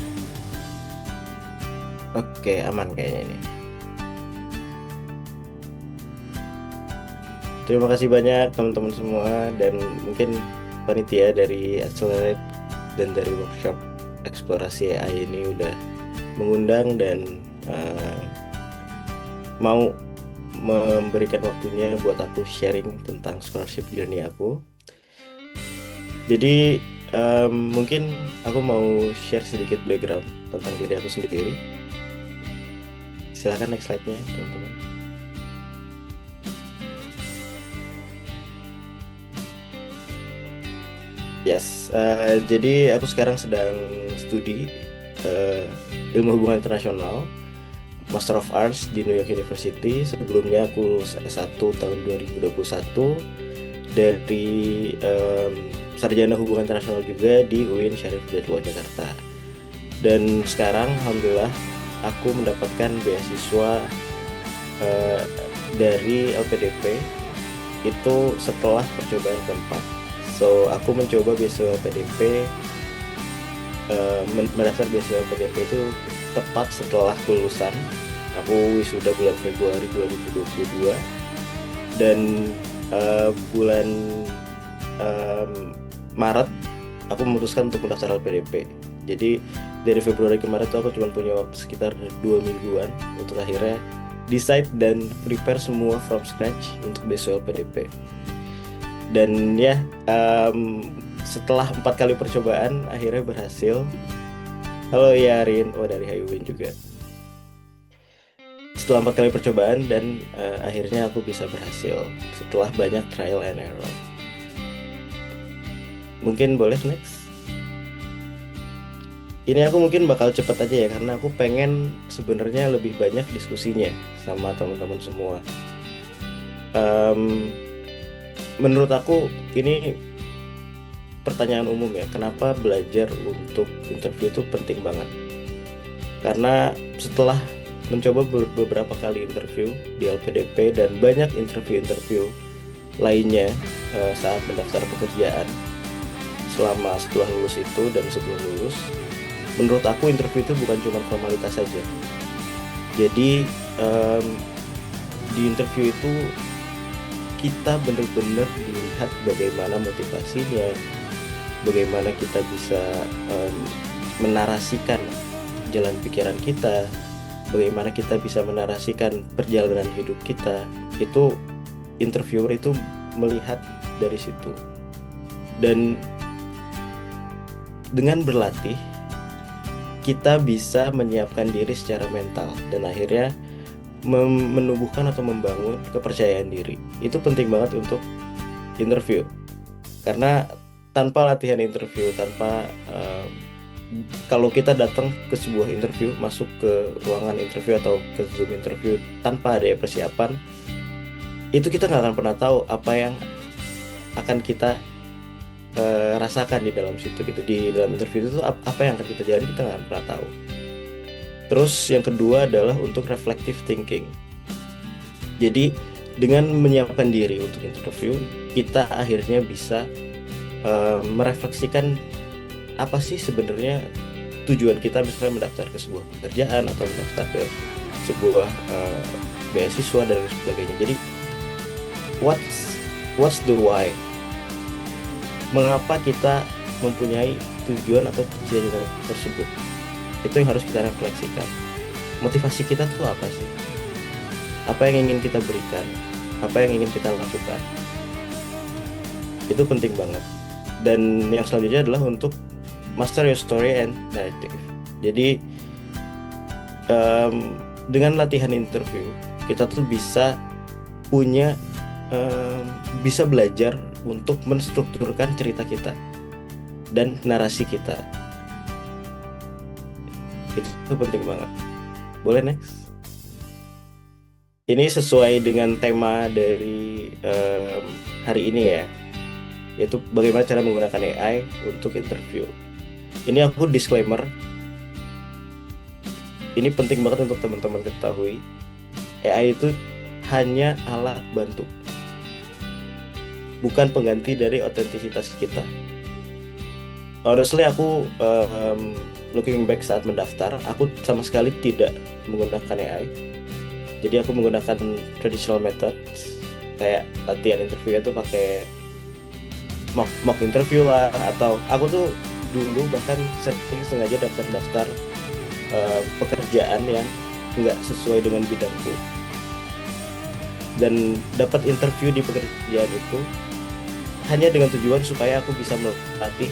Oke, aman kayaknya ini. Terima kasih banyak teman-teman semua, dan mungkin panitia dari Accelerate dan dari workshop eksplorasi AI ini udah mengundang dan mau memberikan waktunya buat aku sharing tentang scholarship journey aku. Jadi mungkin aku mau share sedikit background tentang diri aku sendiri. Silakan next slide-nya teman-teman. Yes, jadi aku sekarang sedang studi ilmu hubungan internasional, Master of Arts di New York University. Sebelumnya aku S1 tahun 2021 dari sarjana hubungan internasional juga di UIN Syarif Hidayatullah Jakarta. Dan sekarang alhamdulillah aku mendapatkan beasiswa eh, dari LPDP itu setelah percobaan keempat. So aku mencoba beasiswa LPDP, mendaftar beasiswa LPDP itu tepat setelah kelulusan. Aku wisuda bulan Februari 2022 dan bulan Maret aku memutuskan untuk mendaftar LPDP. Jadi dari Februari kemarin tuh aku cuma punya waktu sekitar 2 mingguan untuk akhirnya decide dan prepare semua from scratch untuk beasiswa LPDP. Dan ya setelah 4 kali percobaan akhirnya berhasil. Halo Yarin, dari Hayuwin juga. Setelah 4 kali percobaan dan akhirnya aku bisa berhasil setelah banyak trial and error. Mungkin boleh next. Ini aku mungkin bakal cepet aja ya karena aku pengen sebenarnya lebih banyak diskusinya sama teman-teman semua. Menurut aku ini pertanyaan umum ya, kenapa belajar untuk interview itu penting banget? Karena setelah mencoba beberapa kali interview di LPDP dan banyak interview lainnya saat mendaftar pekerjaan selama setelah lulus itu dan sebelum lulus, menurut aku interview itu bukan cuma formalitas saja. Jadi di interview itu kita benar-benar dilihat bagaimana motivasinya, bagaimana kita bisa menarasikan jalan pikiran kita, bagaimana kita bisa menarasikan perjalanan hidup kita. Itu interviewer itu melihat dari situ. Dan dengan berlatih kita bisa menyiapkan diri secara mental dan akhirnya menumbuhkan atau membangun kepercayaan diri. Itu penting banget untuk interview. Karena tanpa latihan interview, kalau kita datang ke sebuah interview, masuk ke ruangan interview atau ke Zoom interview tanpa ada persiapan, itu kita nggak akan pernah tahu apa yang akan kita rasakan di dalam situ gitu. Di dalam interview itu apa yang akan kita jalani, kita nggak akan pernah tahu. Terus yang kedua adalah untuk reflective thinking. Jadi dengan menyiapkan diri untuk interview, kita akhirnya bisa merefleksikan apa sih sebenarnya tujuan kita misalnya mendaftar ke sebuah pekerjaan atau mendaftar ke sebuah beasiswa dan sebagainya. Jadi what's the why? Mengapa kita mempunyai tujuan atau cita-cita tersebut? Itu yang harus kita refleksikan. Motivasi kita tuh apa sih? Apa yang ingin kita berikan? Apa yang ingin kita lakukan? Itu penting banget. Dan yang selanjutnya adalah untuk master your story and narrative. Jadi dengan latihan interview kita tuh bisa bisa belajar untuk menstrukturkan cerita kita dan narasi kita. Itu penting banget. Boleh next? Ini sesuai dengan tema dari hari ini ya, yaitu bagaimana cara menggunakan AI untuk interview. Ini aku disclaimer, ini penting banget untuk teman-teman ketahui. AI itu hanya alat bantu, bukan pengganti dari otentisitas kita. Honestly aku looking back saat mendaftar, aku sama sekali tidak menggunakan AI. Jadi aku menggunakan traditional methods, kayak latihan interview itu pakai mock interview lah, atau aku tuh dulu bahkan sering sengaja daftar pekerjaan yang nggak sesuai dengan bidangku dan dapat interview di pekerjaan itu hanya dengan tujuan supaya aku bisa melatih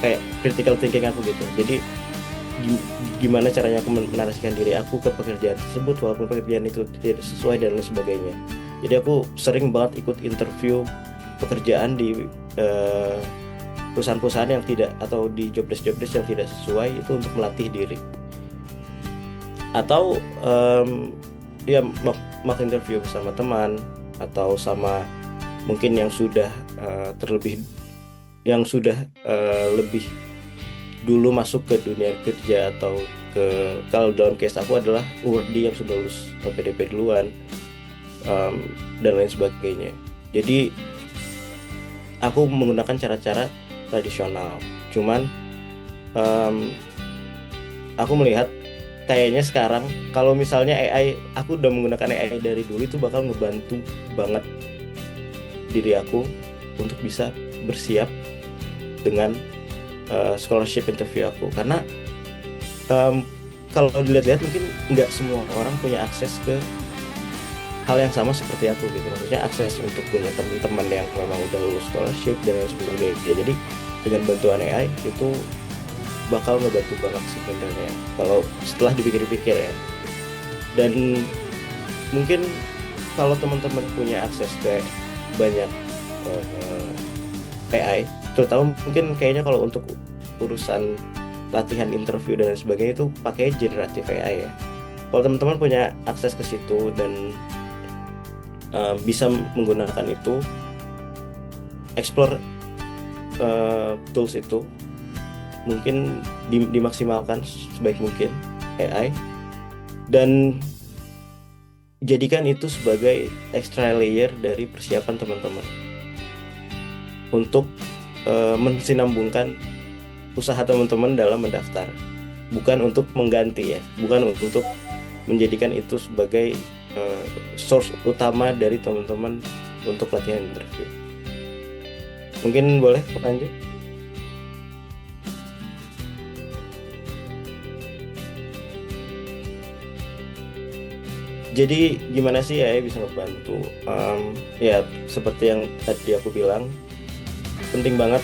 kayak critical thinking aku gitu. Jadi gimana caranya aku menarasikan diri aku ke pekerjaan tersebut walaupun pekerjaan itu tidak sesuai dan lain sebagainya. Jadi aku sering banget ikut interview pekerjaan di perusahaan-perusahaan yang tidak, atau di job desk yang tidak sesuai, itu untuk melatih diri. Atau ya mock interview bersama teman atau sama mungkin yang sudah lebih dulu masuk ke dunia kerja atau kalau dalam case aku adalah Wordy yang sudah lulus PDP duluan, dan lain sebagainya. Jadi aku menggunakan cara-cara tradisional. Cuman aku melihat kayaknya sekarang kalau misalnya AI, aku udah menggunakan AI dari dulu, itu bakal ngebantu banget diri aku untuk bisa bersiap dengan scholarship interview aku. Karena kalau dilihat-lihat mungkin nggak semua orang punya akses ke hal yang sama seperti aku gitu. Maksudnya akses untuk punya teman-teman yang memang udah lulus scholarship dan lain sebagainya. Jadi dengan bantuan AI itu bakal ngebantu banget sebenarnya kalau setelah dipikir-pikir ya. Dan mungkin kalau teman-teman punya akses ke banyak AI, terutama mungkin kayaknya kalau untuk urusan latihan interview dan lain sebagainya itu pakai generatif AI ya. Kalau teman-teman punya akses ke situ dan bisa menggunakan itu, explore tools itu, mungkin dimaksimalkan sebaik mungkin AI, dan jadikan itu sebagai extra layer dari persiapan teman-teman untuk mensinambungkan usaha teman-teman dalam mendaftar, bukan untuk mengganti ya, bukan untuk menjadikan itu sebagai source utama dari teman-teman untuk latihan interview. Mungkin boleh lanjut. Jadi gimana sih AI bisa ngebantu? Ya seperti yang tadi aku bilang, penting banget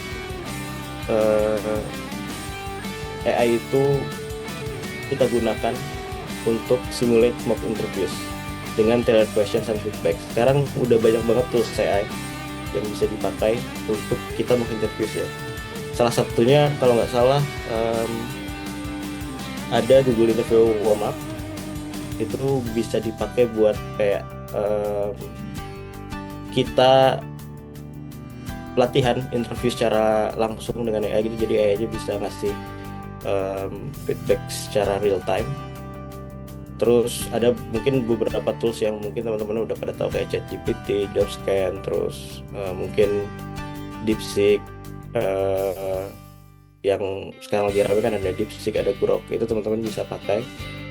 AI itu kita gunakan untuk simulate mock interviews dengan tailored questions and feedback. Sekarang udah banyak banget tools AI yang bisa dipakai untuk kita mock interviews ya. Salah satunya kalau nggak salah ada Google Interview Warm-Up. Itu bisa dipakai buat kayak kita latihan interview secara langsung dengan AI gitu. Jadi AI aja bisa ngasih feedback secara real time. Terus ada mungkin beberapa tools yang mungkin teman-teman udah pada tahu kayak ChatGPT, JobScan, terus mungkin DeepSeek, yang sekarang lagi ramai kan ada DeepSeek, ada Grok, itu teman-teman bisa pakai.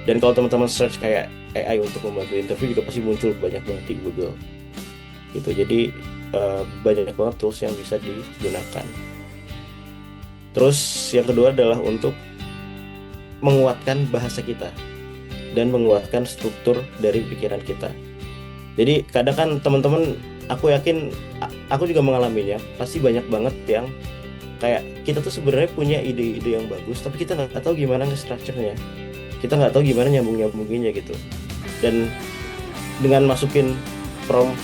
Dan kalau teman-teman search kayak AI untuk membantu interview juga pasti muncul banyak banget di Google gitu. Jadi banyak banget tools yang bisa digunakan. Terus yang kedua adalah untuk menguatkan bahasa kita dan menguatkan struktur dari pikiran kita. Jadi kadang kan teman-teman, aku yakin aku juga mengalaminya, pasti banyak banget yang kayak kita tuh sebenarnya punya ide-ide yang bagus, tapi kita nggak tahu gimana nge-structure-nya, kita nggak tahu gimana nyambung-nyambunginnya gitu. Dan dengan masukin prompt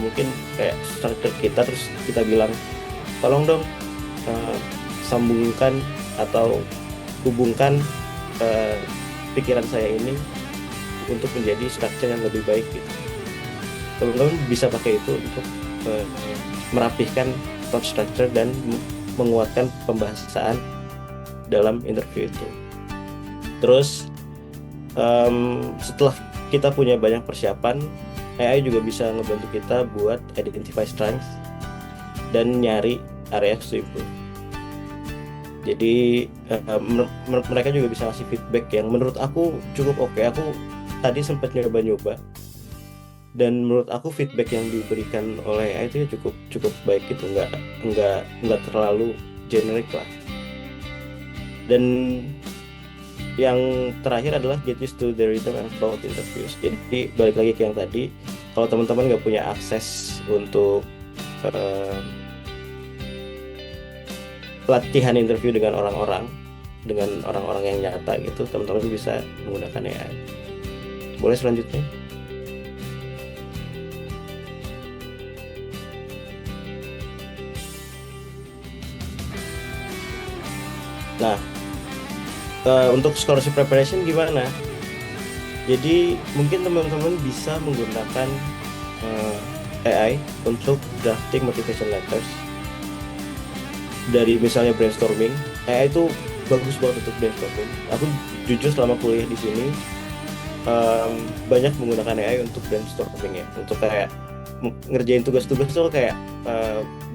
mungkin kayak structure kita, terus kita bilang tolong dong sambungkan atau hubungkan pikiran saya ini untuk menjadi structure yang lebih baik gitu. Teman-teman bisa pakai itu untuk merapihkan thought structure dan menguatkan pembahasan dalam interview itu. Terus setelah kita punya banyak persiapan, AI juga bisa ngebantu kita buat identify strengths dan nyari area to improve. Jadi mereka juga bisa ngasih feedback yang menurut aku cukup oke. Aku tadi sempat nyoba-nyoba, dan menurut aku feedback yang diberikan oleh AI itu cukup baik gitu, nggak terlalu generik lah. Dan yang terakhir adalah get used to the rhythm and flow of interviews. Jadi balik lagi ke yang tadi, kalau teman-teman nggak punya akses untuk latihan interview dengan orang-orang yang nyata gitu, teman-teman bisa menggunakan AI. Boleh selanjutnya? Nah, untuk scholarship preparation gimana? Jadi mungkin teman-teman bisa menggunakan AI untuk drafting motivation letters. Dari misalnya brainstorming, AI itu bagus banget untuk brainstorming. Aku jujur selama kuliah di sini banyak menggunakan AI untuk brainstorming ya, untuk kayak ngerjain tugas-tugas tuh kayak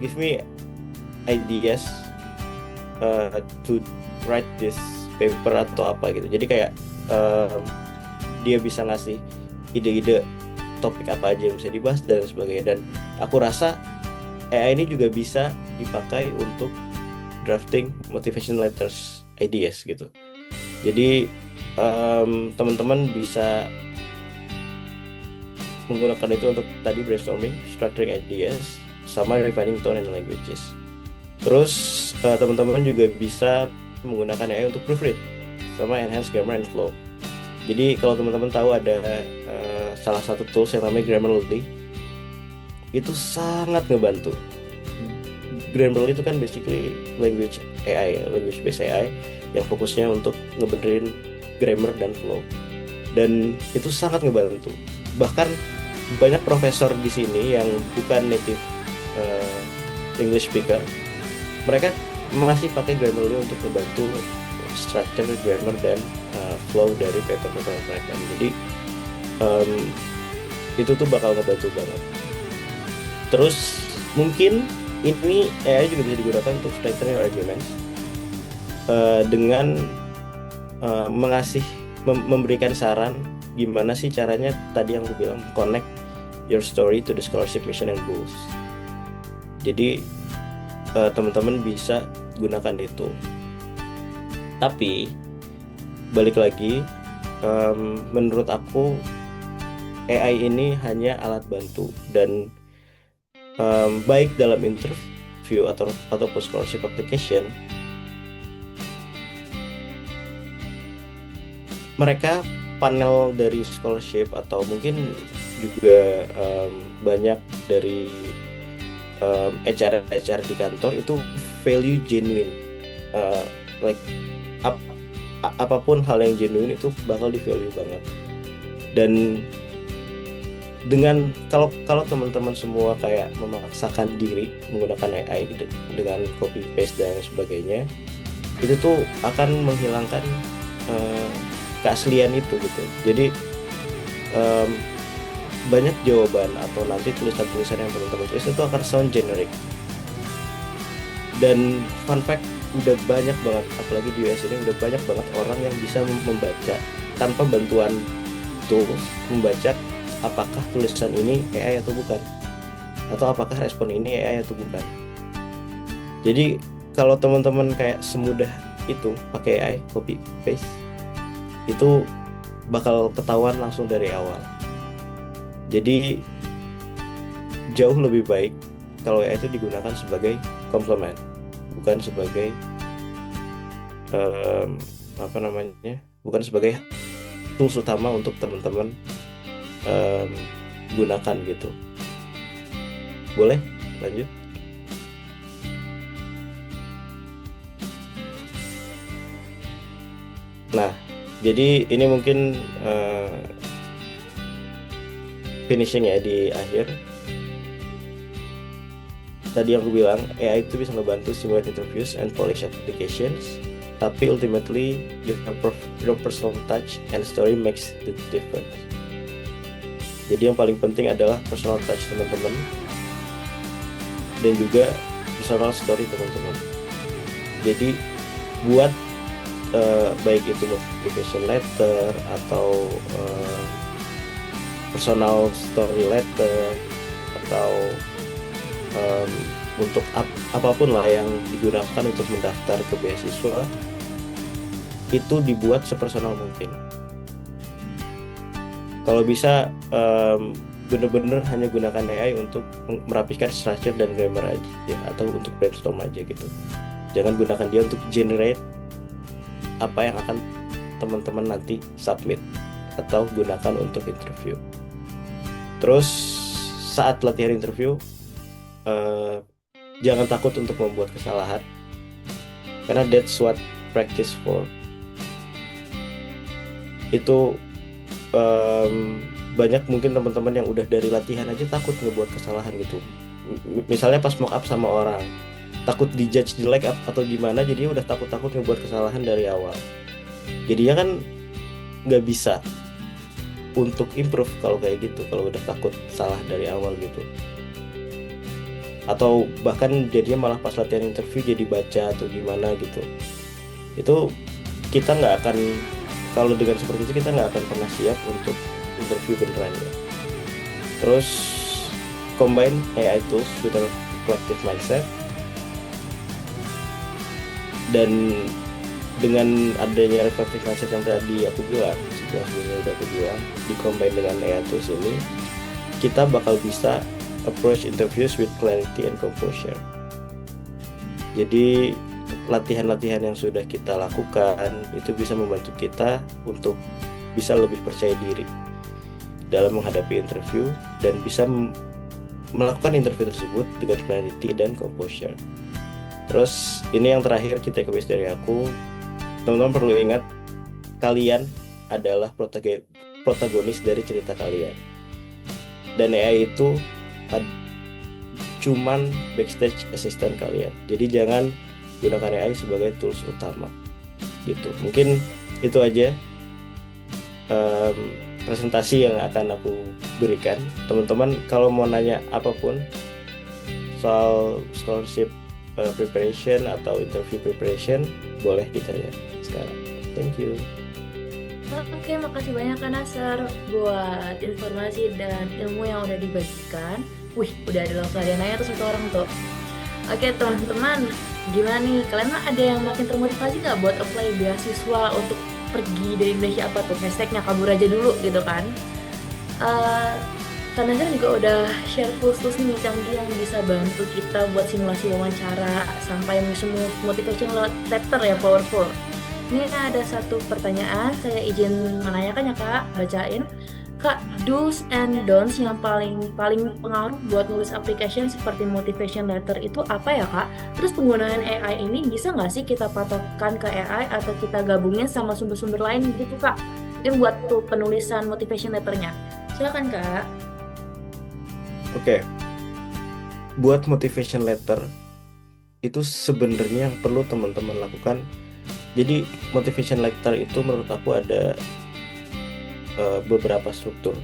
give me ideas to write this paper atau apa gitu. Jadi kayak dia bisa ngasih ide-ide topik apa aja yang bisa dibahas dan sebagainya. Dan aku rasa AI ini juga bisa dipakai untuk drafting motivation letters ideas gitu. Jadi teman-teman bisa menggunakan itu untuk tadi brainstorming, structuring ideas, sama refining tone and languages. Terus teman-teman juga bisa menggunakan AI untuk proofread sama enhance grammar and flow. Jadi kalau teman-teman tahu ada salah satu tools yang namanya Grammarly, itu sangat ngebantu. Grammarly itu kan basically language AI, language based AI yang fokusnya untuk ngebenerin grammar dan flow. Dan itu sangat ngebantu. Bahkan banyak profesor di sini yang bukan native English speaker, mereka masih pakai Grammarly untuk membantu structure, grammar, dan flow dari paper-paper mereka. Jadi itu tuh bakal ngebantu banget. Terus mungkin ini AI juga bisa digunakan untuk strengthening arguments dengan memberikan saran gimana sih caranya tadi yang gue bilang, connect your story to the scholarship mission and goals. Jadi teman-teman bisa gunakan itu. Tapi balik lagi, menurut aku AI ini hanya alat bantu dan baik dalam interview atau scholarship application, mereka panel dari scholarship atau mungkin juga banyak dari HR di kantor itu value genuine, like apapun hal yang genuine itu bakal di value banget. Dan dengan kalau teman-teman semua kayak memaksakan diri menggunakan AI dengan copy paste dan sebagainya, itu tuh akan menghilangkan keaslian itu gitu. Jadi banyak jawaban atau nanti tulisan-tulisan yang teman-teman tulis itu akan sound generic. Dan fun fact, udah banyak banget, apalagi di US ini udah banyak banget orang yang bisa membaca tanpa bantuan tools, membaca apakah tulisan ini AI atau bukan, atau apakah respon ini AI atau bukan. Jadi kalau teman-teman kayak semudah itu pakai AI copy paste, itu bakal ketahuan langsung dari awal. Jadi jauh lebih baik kalau AI itu digunakan sebagai komplement, bukan sebagai bukan sebagai tools utama untuk teman-teman gunakan gitu. Boleh lanjut? Nah, jadi ini mungkin finishing ya di akhir. Tadi yang aku bilang, AI itu bisa ngebantu simulate interviews and polish applications, tapi ultimately your personal touch and story makes the difference. Jadi yang paling penting adalah personal touch teman-teman dan juga personal story teman-teman. Jadi buat baik itu motivation letter atau personal story letter atau untuk apapun lah yang digunakan untuk mendaftar ke beasiswa, itu dibuat sepersonal mungkin. Kalau bisa bener-bener hanya gunakan AI untuk merapikan structure dan grammar aja ya, atau untuk brainstorm aja gitu. Jangan gunakan dia untuk generate apa yang akan teman-teman nanti submit atau gunakan untuk interview. Terus saat latihan interview, jangan takut untuk membuat kesalahan, karena that's what practice for. Itu banyak mungkin teman-teman yang udah dari latihan aja takut ngebuat kesalahan gitu. Misalnya pas mock up sama orang, takut dijudge jelek atau gimana, jadi udah takut-takut ngebuat kesalahan dari awal. Jadinya kan nggak bisa untuk improve kalau kayak gitu, kalau udah takut salah dari awal gitu. Atau bahkan jadinya malah pas latihan interview jadi baca atau gimana gitu. Itu kita nggak akan, kalau dengan seperti itu kita nggak akan pernah siap untuk interview beneran ya. Terus combine AI tools with a collective mindset, dan dengan adanya reflective mindset yang tadi aku bilang, sebelumnya udah aku bilang, di-combine dengan AI tools ini, kita bakal bisa approach interviews with clarity and composure. Jadi latihan-latihan yang sudah kita lakukan itu bisa membantu kita untuk bisa lebih percaya diri dalam menghadapi interview dan bisa melakukan interview tersebut dengan clarity dan composure. Terus ini yang terakhir, kita takeaways dari aku, teman-teman perlu ingat kalian adalah protagonis dari cerita kalian, dan AI itu cuman backstage assistant kalian. Jadi jangan gunakan AI sebagai tools utama gitu. Mungkin itu aja presentasi yang akan aku berikan. Teman-teman kalau mau nanya apapun soal scholarship preparation atau interview preparation, boleh ditanya sekarang. Thank you. Oke, makasih banyak Kak Nasar buat informasi dan ilmu yang udah dibagikan. Wih, udah ada yang nanya tuh satu orang tuh. Oke teman-teman, gimana nih? Kalian ada yang makin termotivasi nggak buat apply beasiswa untuk pergi dari Indonesia? Apa tuh hashtagnya kabur aja dulu gitu kan? Kak Nasar juga udah share tools-tools nih canggih yang bisa bantu kita buat simulasi wawancara sampai semua motivation letter ya, powerful. Ini ada satu pertanyaan, saya izin menanyakan ya Kak, bacain. Kak, do's and don'ts yang paling pengaruh buat nulis application seperti motivation letter itu apa ya Kak? Terus penggunaan AI ini bisa nggak sih kita patokkan ke AI atau kita gabungin sama sumber-sumber lain gitu Kak? Mungkin buat tuh penulisan motivation letternya. Silakan Kak. Oke. Buat motivation letter itu sebenarnya yang perlu teman-teman lakukan. Jadi motivation letter itu menurut aku ada beberapa struktur,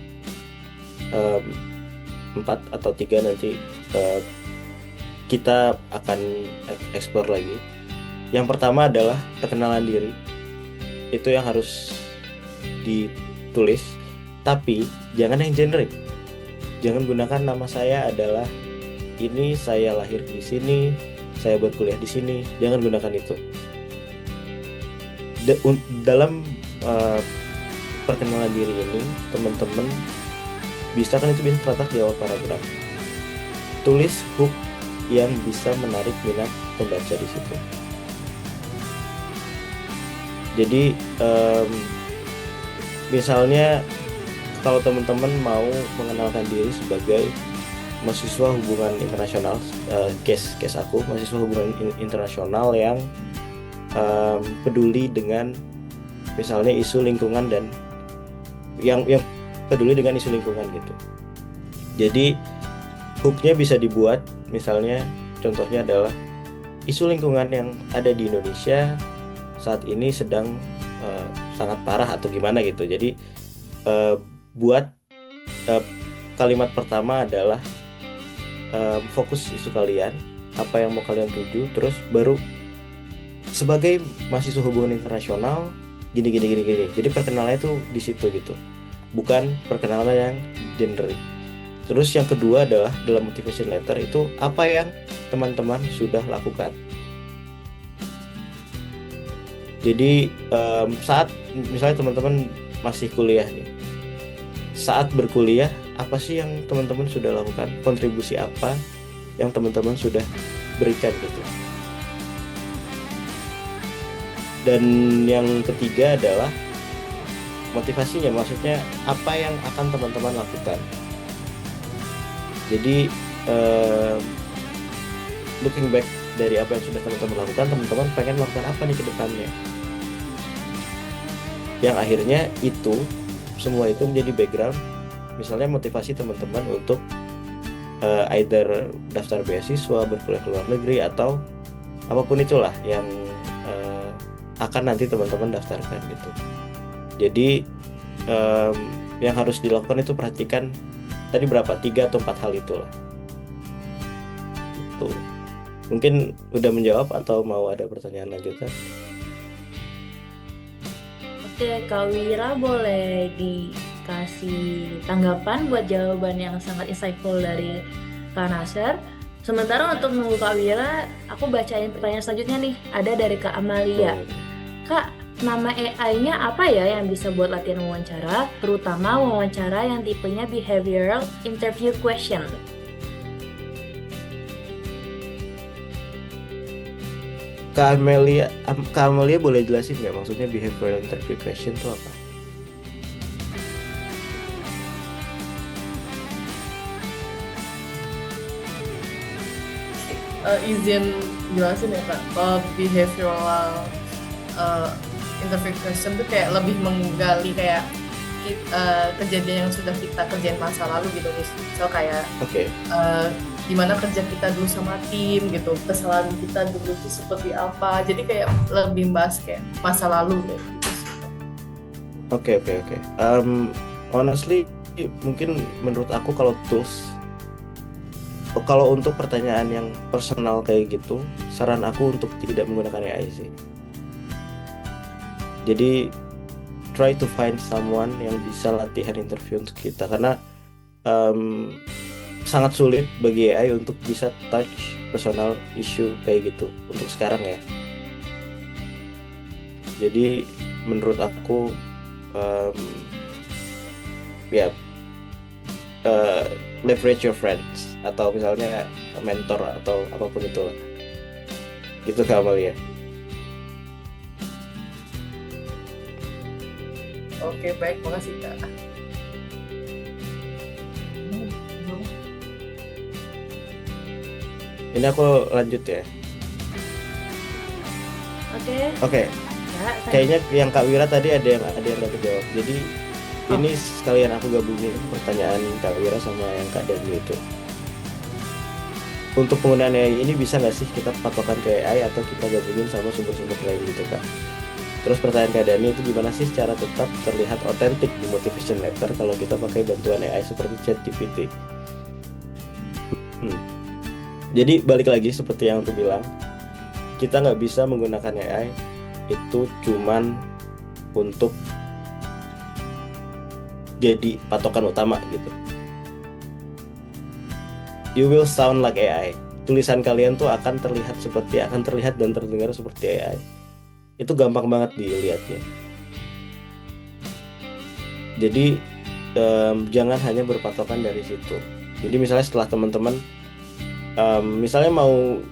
4 atau 3 nanti kita akan explore lagi. Yang pertama adalah perkenalan diri, itu yang harus ditulis, tapi jangan yang generic. Jangan gunakan nama saya adalah ini, saya lahir di sini, saya berkuliah di sini. Jangan gunakan itu. Dalam perkenalan diri ini, teman-teman bisa terletak di awal paragraf. Tulis hook yang bisa menarik minat pembaca di situ. Jadi misalnya kalau teman-teman mau mengenalkan diri sebagai mahasiswa hubungan internasional, case aku mahasiswa hubungan internasional yang peduli dengan misalnya isu lingkungan dan yang peduli dengan isu lingkungan gitu. Jadi hooknya bisa dibuat, misalnya contohnya adalah isu lingkungan yang ada di Indonesia saat ini sedang sangat parah atau gimana gitu. Jadi buat kalimat pertama adalah fokus isu kalian, apa yang mau kalian tuju, terus baru sebagai mahasiswa hubungan internasional gini. Jadi perkenalannya itu di situ gitu, bukan perkenalan yang generic. Terus yang kedua adalah dalam motivation letter itu apa yang teman-teman sudah lakukan. Jadi saat misalnya teman-teman masih kuliah nih, saat berkuliah apa sih yang teman-teman sudah lakukan, kontribusi apa yang teman-teman sudah berikan gitu. Dan yang ketiga adalah motivasinya, maksudnya apa yang akan teman-teman lakukan. Jadi looking back dari apa yang sudah teman-teman lakukan, teman-teman pengen melakukan apa nih ke depannya, yang akhirnya itu semua itu menjadi background, misalnya motivasi teman-teman untuk either daftar beasiswa, berkuliah ke luar negeri, atau apapun itulah yang akan nanti teman-teman daftarkan gitu. Jadi yang harus dilakukan itu perhatikan tadi berapa, 3 atau 4 hal itulah. Tuh. Mungkin udah menjawab atau mau ada pertanyaan lanjutan? Oke, Kak Wira boleh dikasih tanggapan buat jawaban yang sangat insightful dari Kak Nasir. Sementara untuk nunggu Kak Wira, aku bacain pertanyaan selanjutnya nih. Ada dari Kak Amalia. Boleh. Kak, nama AI-nya apa ya yang bisa buat latihan wawancara, terutama wawancara yang tipenya behavioral interview question? Kak Amelia boleh jelasin nggak maksudnya behavioral interview question itu apa? Izin jelasin ya Kak, behavioral interview question tuh kayak lebih menggali kayak kejadian yang sudah kita kerjain masa lalu gitu, misal kayak Oke. gimana kerja kita dulu sama tim gitu, kesalahan kita dulu itu seperti apa, jadi kayak lebih bahas kayak masa lalu gitu. Oke. Honestly, mungkin menurut aku kalau untuk pertanyaan yang personal kayak gitu, saran aku untuk tidak menggunakan AI sih. Jadi try to find someone yang bisa latihan interview untuk kita, karena sangat sulit bagi AI untuk bisa touch personal issue kayak gitu untuk sekarang ya. Jadi menurut aku leverage your friends atau misalnya mentor atau apapun itu lah. Gitu Kak Amalia. Oke, baik, makasih Kak. Ini aku lanjut ya. Oke. Kak, Kayaknya yang Kak Wira tadi ada yang nggak kejawab. Jadi ini sekalian aku gabungin pertanyaan Kak Wira sama yang Kak Dani itu. Untuk penggunaan AI ini bisa nggak sih kita patokan ke AI atau kita gabungin sama sumber-sumber lain gitu Kak? Terus pertanyaan Kak Dani itu gimana sih cara tetap terlihat otentik di motivation letter kalau kita pakai bantuan AI seperti ChatGPT? Jadi balik lagi seperti yang aku bilang, kita nggak bisa menggunakan AI itu cuman untuk jadi patokan utama gitu. You will sound like AI. Tulisan kalian tuh akan terlihat dan terdengar seperti AI. Itu gampang banget dilihatnya. Jadi jangan hanya berpatokan dari situ. Jadi misalnya setelah teman-teman misalnya mau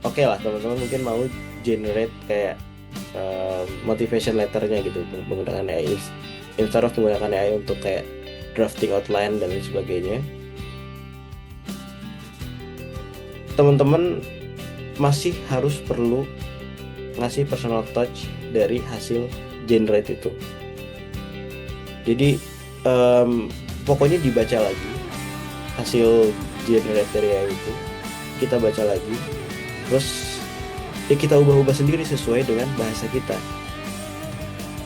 teman-teman mungkin mau generate kayak motivation letternya gitu menggunakan AI, instead of menggunakan AI untuk kayak drafting outline dan lain sebagainya. Teman-teman masih harus perlu ngasih personal touch dari hasil generate itu. Jadi pokoknya dibaca lagi hasil generate dari AI itu, kita baca lagi, terus ya kita ubah-ubah sendiri sesuai dengan bahasa kita.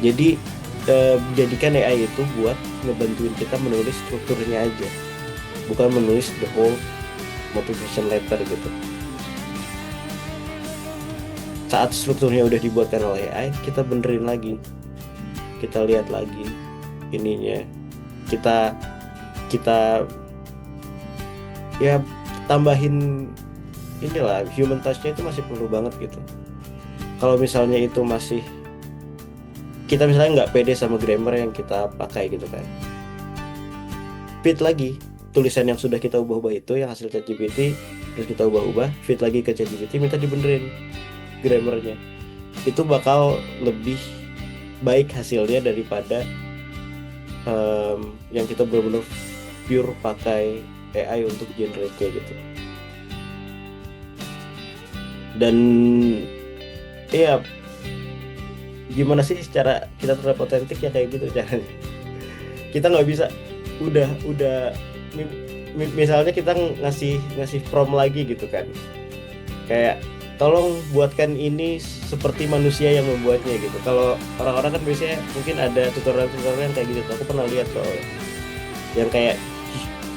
Jadi jadikan AI itu buat ngebantuin kita menulis strukturnya aja, bukan menulis the whole motivation letter gitu. Saat strukturnya udah dibuatkan oleh AI, kita benerin lagi, kita lihat lagi ininya, kita ya tambahin inilah human touch-nya itu masih perlu banget gitu. Kalau misalnya itu masih kita misalnya nggak pede sama grammar yang kita pakai gitu kan, fit lagi tulisan yang sudah kita ubah-ubah itu yang hasil ChatGPT, terus kita ubah-ubah, fit lagi ke ChatGPT, minta dibenerin grammarnya. Itu bakal lebih baik hasilnya daripada yang kita benar-benar pure pakai AI untuk generate gitu. Dan ya gimana sih cara kita terlihat otentik ya kayak gitu caranya. Kita nggak bisa udah ini misalnya kita ngasih prompt lagi gitu kan, kayak tolong buatkan ini seperti manusia yang membuatnya gitu. Kalau orang-orang kan biasanya mungkin ada tutorial-tutorial yang kayak gitu. Aku pernah lihat soalnya yang kayak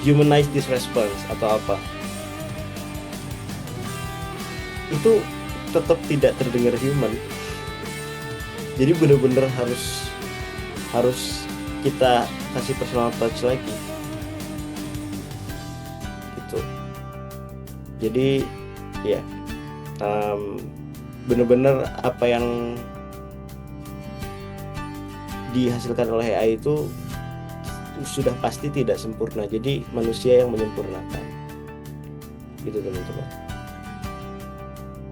humanize this response atau apa, itu tetap tidak terdengar human. Jadi bener-bener harus kita kasih personal touch lagi gitu. Jadi ya bener-bener apa yang dihasilkan oleh AI itu sudah pasti tidak sempurna. Jadi manusia yang menyempurnakan gitu teman-teman.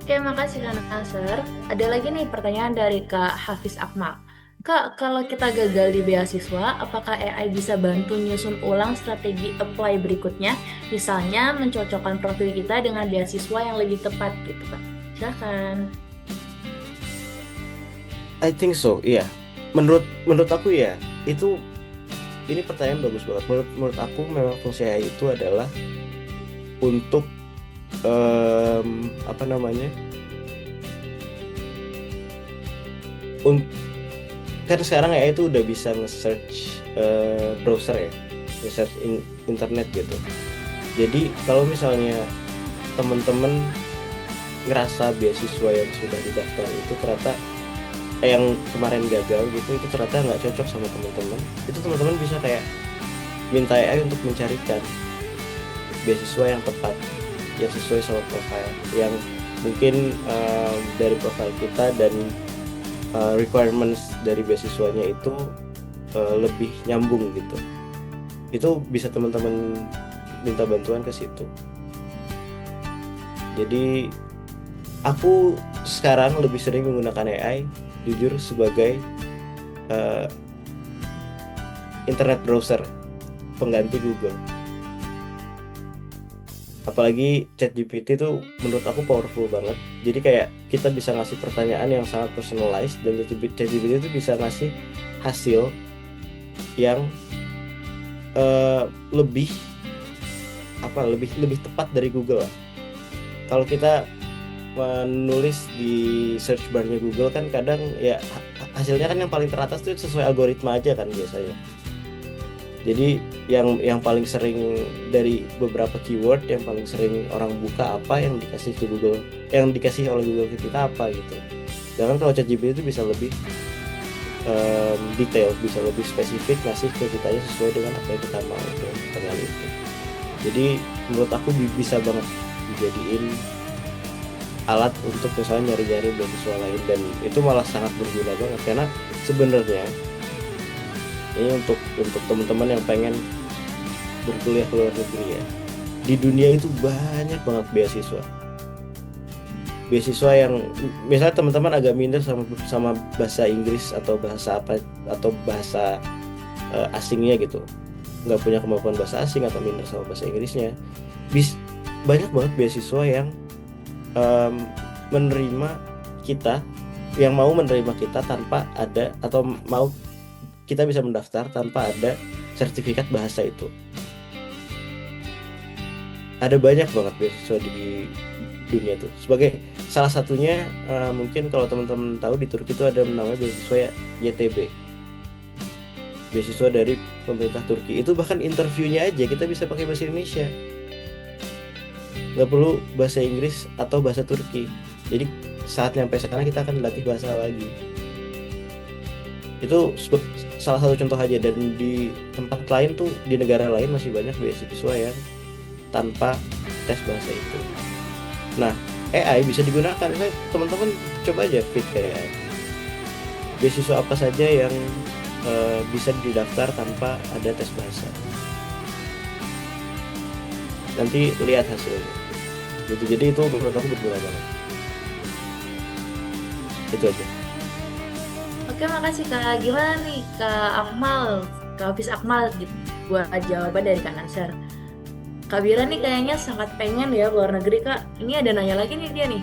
Oke, makasih Kak Nasser. Ada lagi nih pertanyaan dari Kak Hafiz Akmal. Kak, kalau kita gagal di beasiswa, apakah AI bisa bantu nyusun ulang strategi apply berikutnya? Misalnya mencocokkan profil kita dengan beasiswa yang lebih tepat gitu Kak. Silakan. I think so, iya. Menurut aku ya, ini pertanyaan bagus banget. Menurut aku memang fungsi AI itu adalah untuk apa namanya? Kan sekarang AI itu udah bisa nge-search browser ya, nge-search internet gitu. Jadi kalau misalnya teman-teman ngerasa beasiswa yang sudah didaftar itu ternyata yang kemarin gagal gitu, itu ternyata nggak cocok sama teman-teman, itu teman-teman bisa kayak minta AI untuk mencarikan beasiswa yang tepat, yang sesuai sama profil, yang mungkin dari profil kita dan requirements dari beasiswanya itu lebih nyambung gitu. Itu bisa teman-teman minta bantuan ke situ. Jadi aku sekarang lebih sering menggunakan AI jujur sebagai internet browser pengganti Google. Apalagi ChatGPT itu menurut aku powerful banget. Jadi kayak kita bisa ngasih pertanyaan yang sangat personalized, dan ChatGPT itu bisa ngasih hasil yang lebih tepat dari Google lah. Kalau kita menulis di search bar-nya Google kan kadang ya hasilnya kan yang paling teratas itu sesuai algoritma aja kan biasanya. Jadi yang paling sering dari beberapa keyword yang paling sering orang buka apa yang dikasih ke Google, yang dikasih oleh Google ke kita apa gitu. Sedangkan kalau ChatGPT itu bisa lebih detail, bisa lebih spesifik ngasih ke kita sesuai dengan apa yang kita mau ke pertanyaan itu. Jadi menurut aku bisa banget dijadiin alat untuk misalnya nyari-nyari beasiswa lain, dan itu malah sangat berguna banget karena sebenarnya ini untuk teman-teman yang pengen berkuliah ke luar negeri ya. Di dunia itu banyak banget beasiswa yang misalnya teman-teman agak minder sama bahasa Inggris atau bahasa apa atau bahasa asingnya gitu, nggak punya kemampuan bahasa asing atau minder sama bahasa Inggrisnya, banyak banget beasiswa yang menerima kita, yang mau menerima kita tanpa ada, atau mau kita bisa mendaftar tanpa ada sertifikat bahasa itu. Ada banyak banget beasiswa di dunia itu. Sebagai salah satunya mungkin kalau teman-teman tahu di Turki itu ada namanya beasiswa YTB, beasiswa dari pemerintah Turki. Itu bahkan interviewnya aja kita bisa pakai bahasa Indonesia, nggak perlu bahasa Inggris atau bahasa Turki. Jadi saat nyampe sana kita akan latih bahasa lagi. Itu salah satu contoh aja, dan di tempat lain tuh, di negara lain masih banyak beasiswa yang tanpa tes bahasa itu. Nah, AI bisa digunakan. Misalnya teman-teman coba aja fit kayak AI. Beasiswa apa saja yang bisa didaftar tanpa ada tes bahasa. Nanti lihat hasilnya. Gitu. Jadi itu menurut aku berguna banget. Itu aja. Oke, makasih Kak. Gimana nih Kak Akmal, Kak Hafiz Akmal gitu, buat jawaban dari Kak Nasser. Kak Bira nih kayaknya sangat pengen ya keluar negeri Kak. Ini ada nanya lagi nih dia nih.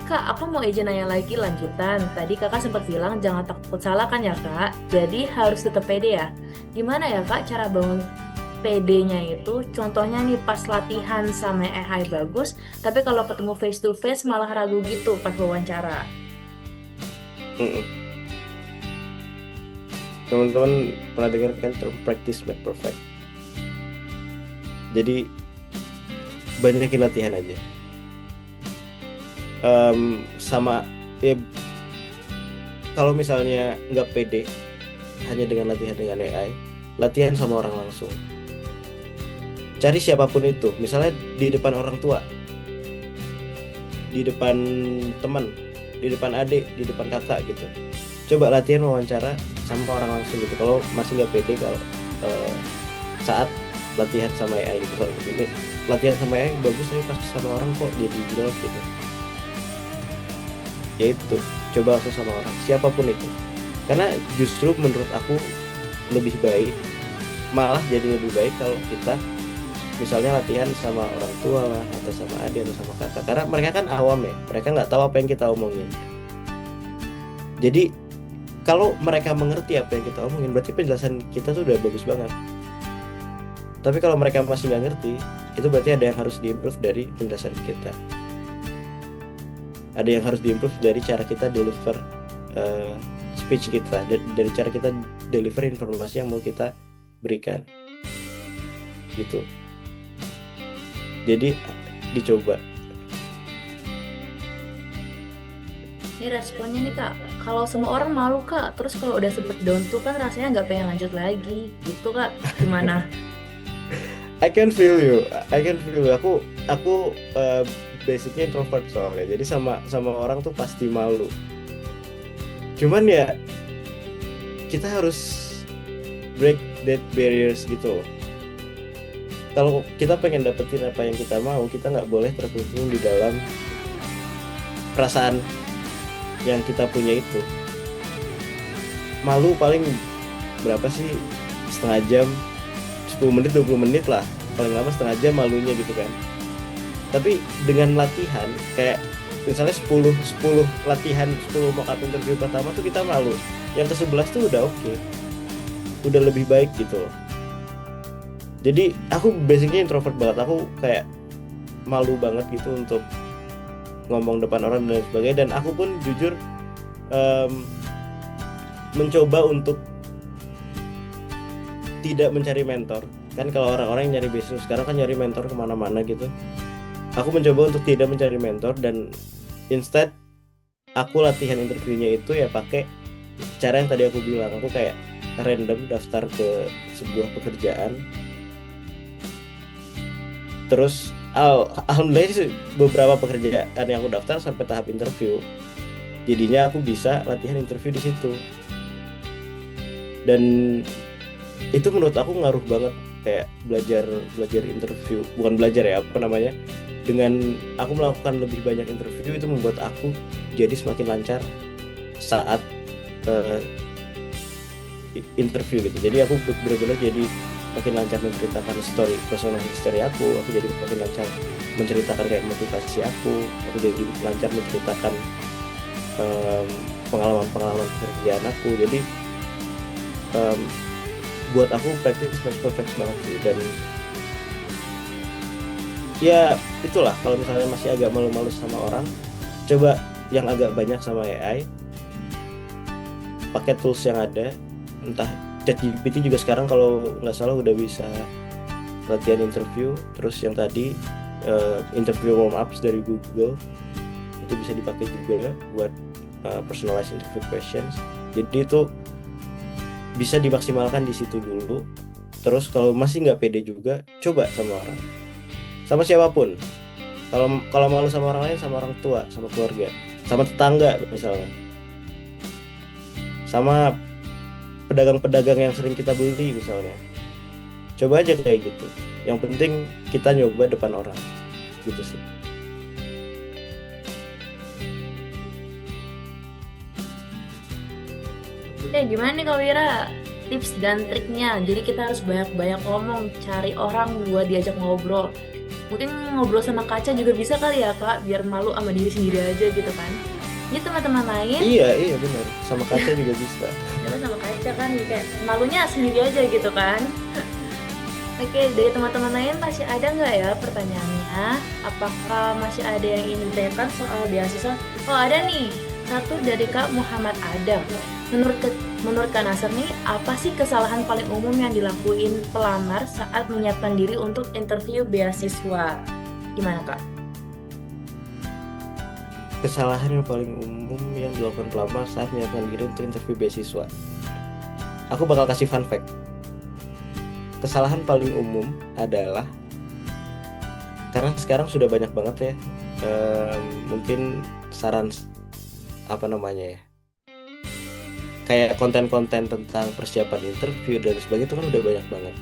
Kak, aku mau izin nanya lagi lanjutan. Tadi Kakak sempat bilang jangan takut salah kan ya Kak? Jadi harus tetap pede ya. Gimana ya Kak cara bangun PD-nya itu, contohnya nih pas latihan sama AI bagus, tapi kalau ketemu face to face malah ragu gitu pas wawancara. Mm-mm. Teman-teman pernah dengar kan term practice make perfect? Jadi banyakin latihan aja. Sama ya, kalau misalnya nggak pede hanya dengan latihan dengan AI, latihan sama orang langsung. Cari siapapun itu, misalnya di depan orang tua, di depan teman, di depan adik, di depan kakak gitu. Coba latihan wawancara sama orang langsung gitu. Kalau masih nggak pede kalau saat latihan sama AI gitu. Kalau ini latihan sama AI bagus, tapi pas sama orang kok jadi jelek gitu. Ya itu, coba langsung sama orang, siapapun itu. Karena justru menurut aku lebih baik, malah jadi lebih baik kalau kita misalnya latihan sama orang tua lah, atau sama adik atau sama kakak. Karena mereka kan awam ya, mereka nggak tahu apa yang kita omongin. Jadi kalau mereka mengerti apa yang kita omongin, berarti penjelasan kita tuh udah bagus banget. Tapi kalau mereka masih nggak ngerti, itu berarti ada yang harus diimprove dari penjelasan kita. Ada yang harus diimprove dari cara kita deliver speech kita, dari cara kita deliver informasi yang mau kita berikan gitu. Jadi dicoba. Ini responnya nih Kak, kalau semua orang malu Kak, terus kalau udah sempet down tuh kan rasanya nggak pengen lanjut lagi, gitu Kak, gimana? I can feel you. Aku basicnya introvert soalnya. Jadi sama orang tuh pasti malu. Cuman ya kita harus break that barriers gitu loh. Kalau kita pengen dapetin apa yang kita mau, kita nggak boleh terkungkung di dalam perasaan yang kita punya itu. Malu paling berapa sih? Setengah jam, 10 menit, 20 menit lah. Paling lama setengah jam malunya gitu kan. Tapi dengan latihan, kayak misalnya 10 latihan, 10 mock up interview pertama tuh kita malu. Yang ke-11 tuh udah oke. Udah lebih baik gitu loh. Jadi aku basicnya introvert banget. Aku kayak malu banget gitu untuk ngomong depan orang dan sebagainya. Dan aku pun jujur mencoba untuk tidak mencari mentor. Kan kalau orang-orang yang nyari bisnis sekarang kan nyari mentor kemana-mana gitu. Aku mencoba untuk tidak mencari mentor, dan instead aku latihan interviewnya itu ya pakai cara yang tadi aku bilang. Aku kayak random daftar ke sebuah pekerjaan. Terus alhamdulillah sih beberapa pekerjaan yang aku daftar sampai tahap interview. Jadinya aku bisa latihan interview di situ. Dan itu menurut aku ngaruh banget, kayak belajar interview, bukan belajar ya, apa namanya, dengan aku melakukan lebih banyak interview itu membuat aku jadi semakin lancar saat interview gitu. Jadi aku benar-benar jadi makin lancar menceritakan personal history aku jadi makin lancar menceritakan kayak motivasi aku jadi lancar menceritakan pengalaman pekerjaan aku. Jadi buat aku practice makes perfect banget sih. Dan ya itulah, kalau misalnya masih agak malu-malu sama orang, coba yang agak banyak sama AI, pakai tools yang ada, entah ChatGPT juga sekarang kalau nggak salah udah bisa latihan interview. Terus yang tadi interview warm ups dari Google itu bisa dipakai juga buat personalized interview questions. Jadi itu bisa dimaksimalkan di situ dulu. Terus kalau masih nggak pede juga, coba sama orang, sama siapapun. Kalau malu sama orang lain, sama orang tua, sama keluarga, sama tetangga misalnya, sama pedagang-pedagang yang sering kita beli misalnya. Coba aja kayak gitu. Yang penting kita nyoba depan orang gitu sih. Gimana nih Kak Wira, tips dan triknya? Jadi kita harus banyak-banyak ngomong, cari orang buat diajak ngobrol. Mungkin ngobrol sama kaca juga bisa kali ya Kak, biar malu sama diri sendiri aja gitu kan. Ini teman-teman lain. Iya benar. Sama kaca juga bisa. Sama kaca kan kayak malunya sendiri aja gitu kan. Oke, dari teman-teman lain masih ada nggak ya pertanyaannya? Apakah masih ada yang ingin ditanyakan soal beasiswa? Oh, ada nih. Satu dari Kak Muhammad Adam. Menurut Kak Nasir nih, apa sih kesalahan paling umum yang dilakuin pelamar saat menyiapkan diri untuk interview beasiswa? Gimana Kak? Kesalahan yang paling umum yang dilakukan pelamar saat menyiapkan diri untuk interview beasiswa. Aku bakal kasih fun fact. Kesalahan paling umum adalah karena sekarang sudah banyak banget ya, mungkin saran apa namanya ya, kayak konten-konten tentang persiapan interview dan sebagainya itu kan udah banyak banget.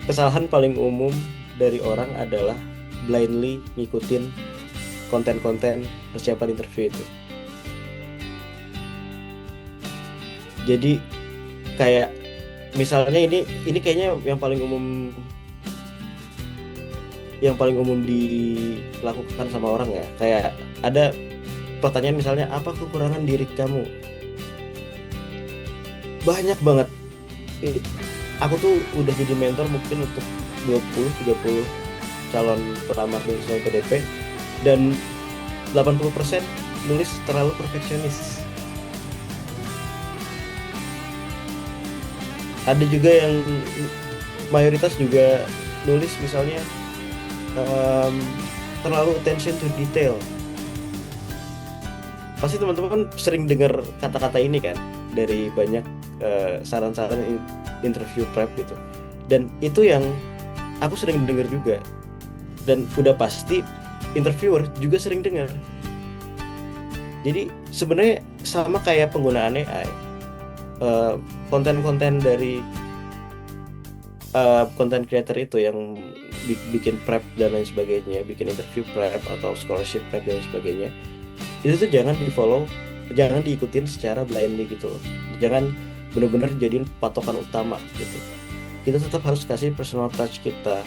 Kesalahan paling umum dari orang adalah blindly ngikutin konten-konten persiapan interview itu. Jadi kayak misalnya ini kayaknya yang paling umum dilakukan sama orang ya. Kayak ada pertanyaan misalnya, apa kekurangan diri kamu? Banyak banget. Aku tuh udah jadi mentor mungkin untuk 20-30 calon pelamar beasiswa PDP, dan 80% nulis terlalu perfeksionis. Ada juga yang mayoritas juga nulis misalnya terlalu attention to detail. Pasti teman-teman sering dengar kata-kata ini kan dari banyak saran-saran interview prep gitu. Dan itu yang aku sering dengar juga. Dan udah pasti interviewer juga sering dengar. Jadi sebenarnya sama kayak penggunaan AI. Konten-konten dari konten creator itu yang bikin prep dan lain sebagainya, bikin interview prep atau scholarship prep dan lain sebagainya, itu tuh jangan di follow, jangan diikutin secara blindly gitu loh. Jangan benar-benar jadiin patokan utama gitu. Kita tetap harus kasih personal touch kita.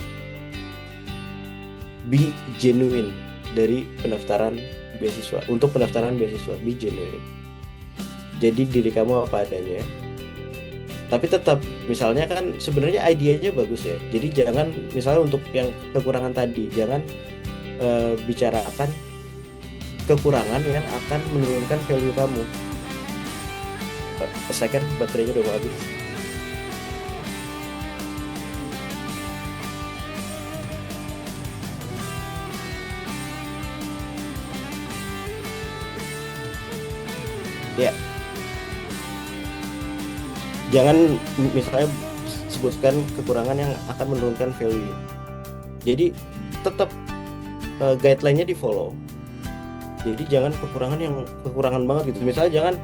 Be genuine dari pendaftaran beasiswa. Untuk pendaftaran beasiswa, be genuine. Jadi diri kamu apa adanya. Tapi tetap, misalnya kan sebenarnya idenya bagus ya. Jadi jangan, misalnya untuk yang kekurangan tadi, jangan bicarakan kekurangan yang akan menurunkan value kamu. A second, baterainya udah mau habis. Ya. Jangan misalnya sebutkan kekurangan yang akan menurunkan value. Jadi tetap guideline-nya di follow. Jadi jangan kekurangan banget gitu. Misalnya jangan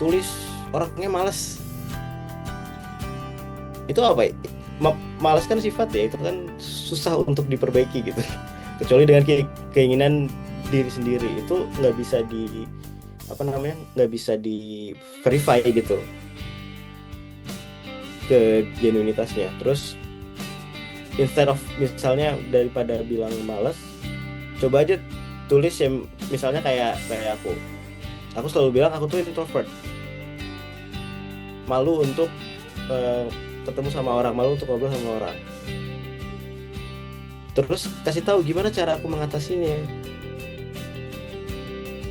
tulis orangnya malas. Itu apa ya? Malas kan sifat ya, itu kan susah untuk diperbaiki gitu. Kecuali dengan keinginan diri sendiri, itu nggak bisa nggak bisa di verify gitu ke genuinitasnya. Terus instead of misalnya daripada bilang malas, coba aja tulis yang misalnya kayak aku selalu bilang aku tuh introvert, malu untuk ketemu sama orang, malu untuk ngobrol sama orang. Terus kasih tahu gimana cara aku mengatasinya,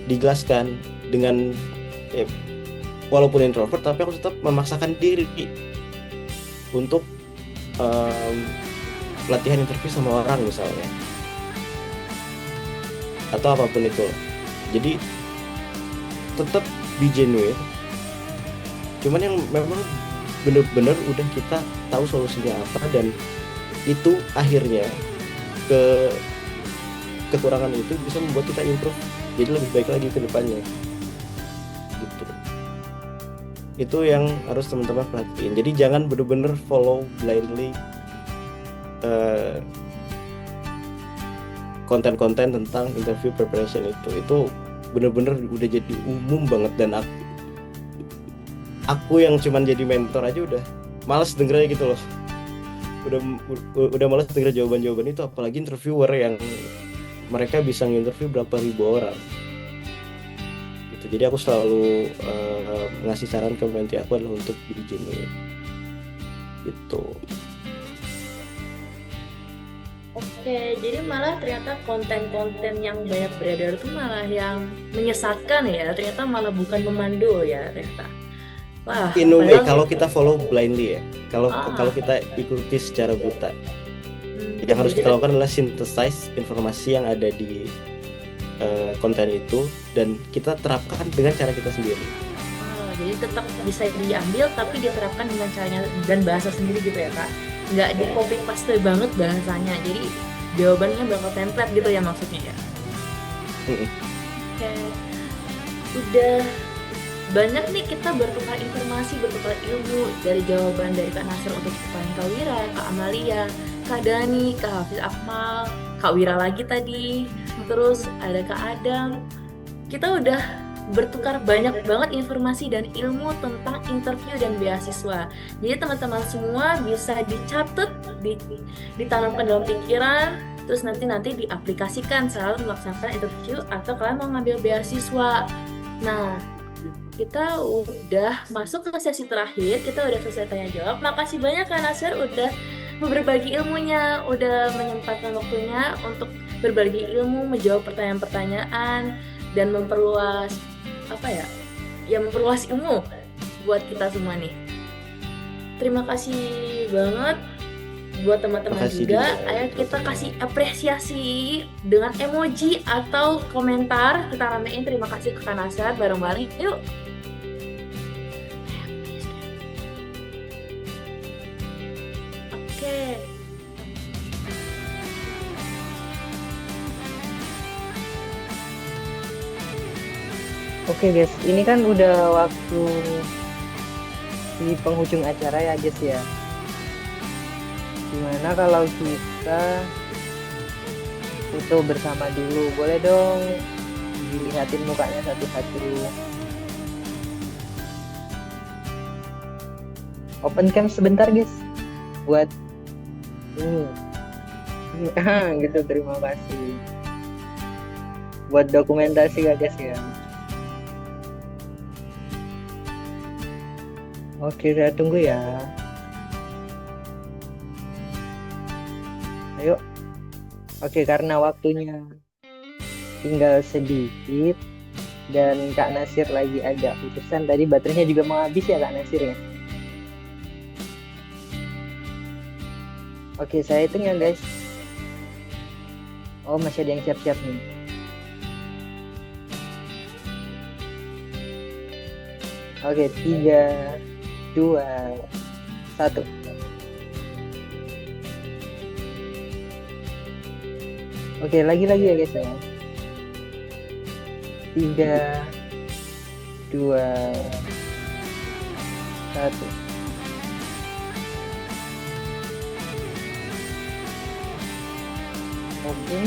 dijelaskan dengan walaupun introvert tapi aku tetap memaksakan diri untuk latihan interview sama orang misalnya, atau apapun itu. Jadi tetap be genuine, cuman yang memang benar-benar udah kita tahu solusinya apa, dan itu akhirnya kekurangan itu bisa membuat kita improve jadi lebih baik lagi ke depannya gitu. Itu yang harus teman-teman perhatiin. Jadi jangan benar-benar follow blindly konten-konten tentang interview preparation itu benar-benar udah jadi umum banget, dan aku yang cuman jadi mentor aja udah malas dengernya gitu loh. Udah malas denger jawaban-jawaban itu, apalagi interviewer yang mereka bisa nginterview berapa ribu orang gitu. Jadi aku selalu ngasih saran ke mentee aku adalah untuk be genuine gitu. Oke, jadi malah ternyata konten-konten yang banyak beredar tuh malah yang menyesatkan ya. Ternyata malah bukan memandu ya ternyata. Wah, In a way, padahal kalau kita follow blindly ya, kalau Ah. kalau kita ikuti secara buta, hmm, yang harus jadi kita lakukan adalah synthesize informasi yang ada di konten itu dan kita terapkan dengan cara kita sendiri. jadi tetap bisa diambil tapi diterapkan dengan caranya dan bahasa sendiri gitu ya Kak. Nggak di copy paste banget bahasanya. Jadi jawabannya bakal template gitu ya maksudnya ya. Mm-mm. Oke. Udah banyak nih kita bertukar informasi, bertukar ilmu dari jawaban dari Kak Nasir untuk Kak Wira, Kak Amalia, Kak Dani, Kak Hafiz Akmal, Kak Wira lagi tadi, terus ada Kak Adam. Kita udah bertukar banyak banget informasi dan ilmu tentang interview dan beasiswa. Jadi teman-teman semua bisa dicatat, ditanamkan dalam pikiran, terus nanti diaplikasikan saat melaksanakan interview atau kalian mau ngambil beasiswa. Nah, kita udah masuk ke sesi terakhir, kita udah selesai tanya jawab. Makasih banyak Kak Nasir udah berbagi ilmunya, udah menyempatkan waktunya untuk berbagi ilmu, menjawab pertanyaan-pertanyaan dan memperluas memperluas ilmu buat kita semua nih. Terima kasih banget buat teman-teman Makasih juga. juga. Ayo kita kasih apresiasi dengan emoji atau komentar. Kita ramein terima kasih ke Kak Nasir bareng-bareng. Yuk. Oke. Oke guys, ini kan udah waktu di penghujung acara ya guys ya. Gimana kalau kita foto bersama dulu? Boleh dong dilihatin mukanya satu-satu. Open cam sebentar guys. Buat ini. Gitu, terima kasih. Buat dokumentasi ya guys ya. Oke, saya tunggu ya. Ayo. Oke, karena waktunya tinggal sedikit dan Kak Nasir lagi ada urusan, tadi baterainya juga mau habis ya Kak Nasir ya. Oke, saya hitung ya guys. Oh, masih ada yang siap-siap nih. Oke, 3, 2, 1. Oke, lagi-lagi ya guys ya. 3, 2, 1. Oke.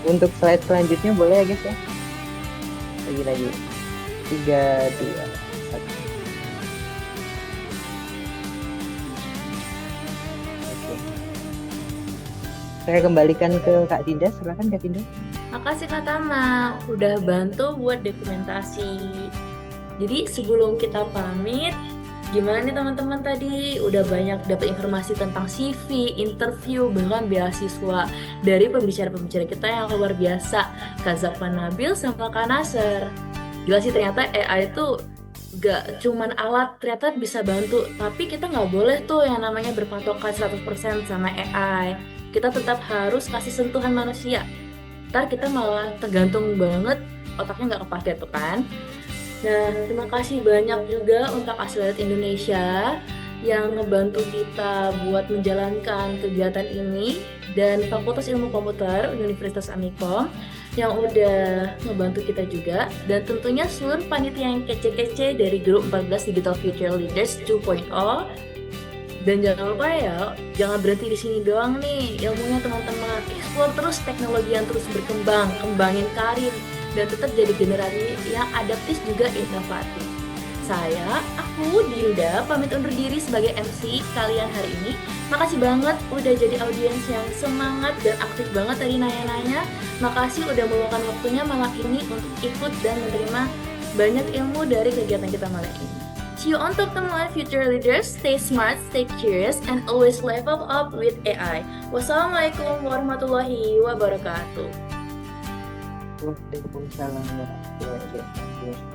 Untuk slide selanjutnya boleh ya guys ya. Lagi-lagi. 3, 2, 1. Oke. Saya kembalikan ke Kak Tinda, silakan Kak Tinda. Makasih Kak Tama udah bantu buat dokumentasi. Jadi sebelum kita pamit, gimana nih teman-teman tadi? Udah banyak dapat informasi tentang CV, interview, bahkan beasiswa dari pembicara-pembicara kita yang luar biasa, Kak Zakwan Nabil sama Kak Nasir. Gila sih ternyata AI itu gak cuman alat, ternyata bisa bantu. Tapi kita nggak boleh tuh yang namanya berpatokan 100% sama AI. Kita tetap harus kasih sentuhan manusia. Ntar kita malah tergantung banget, otaknya nggak kepake tuh kan. Nah, terima kasih banyak juga untuk Accelerate Indonesia yang ngebantu kita buat menjalankan kegiatan ini, dan Fakultas Ilmu Komputer Universitas Amikom yang udah ngebantu kita juga, dan tentunya seluruh panitia yang kece-kece dari grup 14 Digital Future Leaders 2.0. Dan jangan lupa ya, jangan berhenti di sini doang nih ilmunya teman-teman. Explore terus teknologi yang terus berkembang, kembangin karir, dan tetap jadi generasi yang adaptif juga inovatif. Aku Dinda, pamit undur diri sebagai MC kalian hari ini. Makasih banget udah jadi audiens yang semangat dan aktif banget tadi nanya-nanya. Makasih udah meluangkan waktunya malam ini untuk ikut dan menerima banyak ilmu dari kegiatan kita malam ini. See you on Top Temuan Future Leaders. Stay smart, stay curious, and always level up with AI. Wassalamualaikum warahmatullahi wabarakatuh. Waalaikumsalam warahmatullahi wabarakatuh.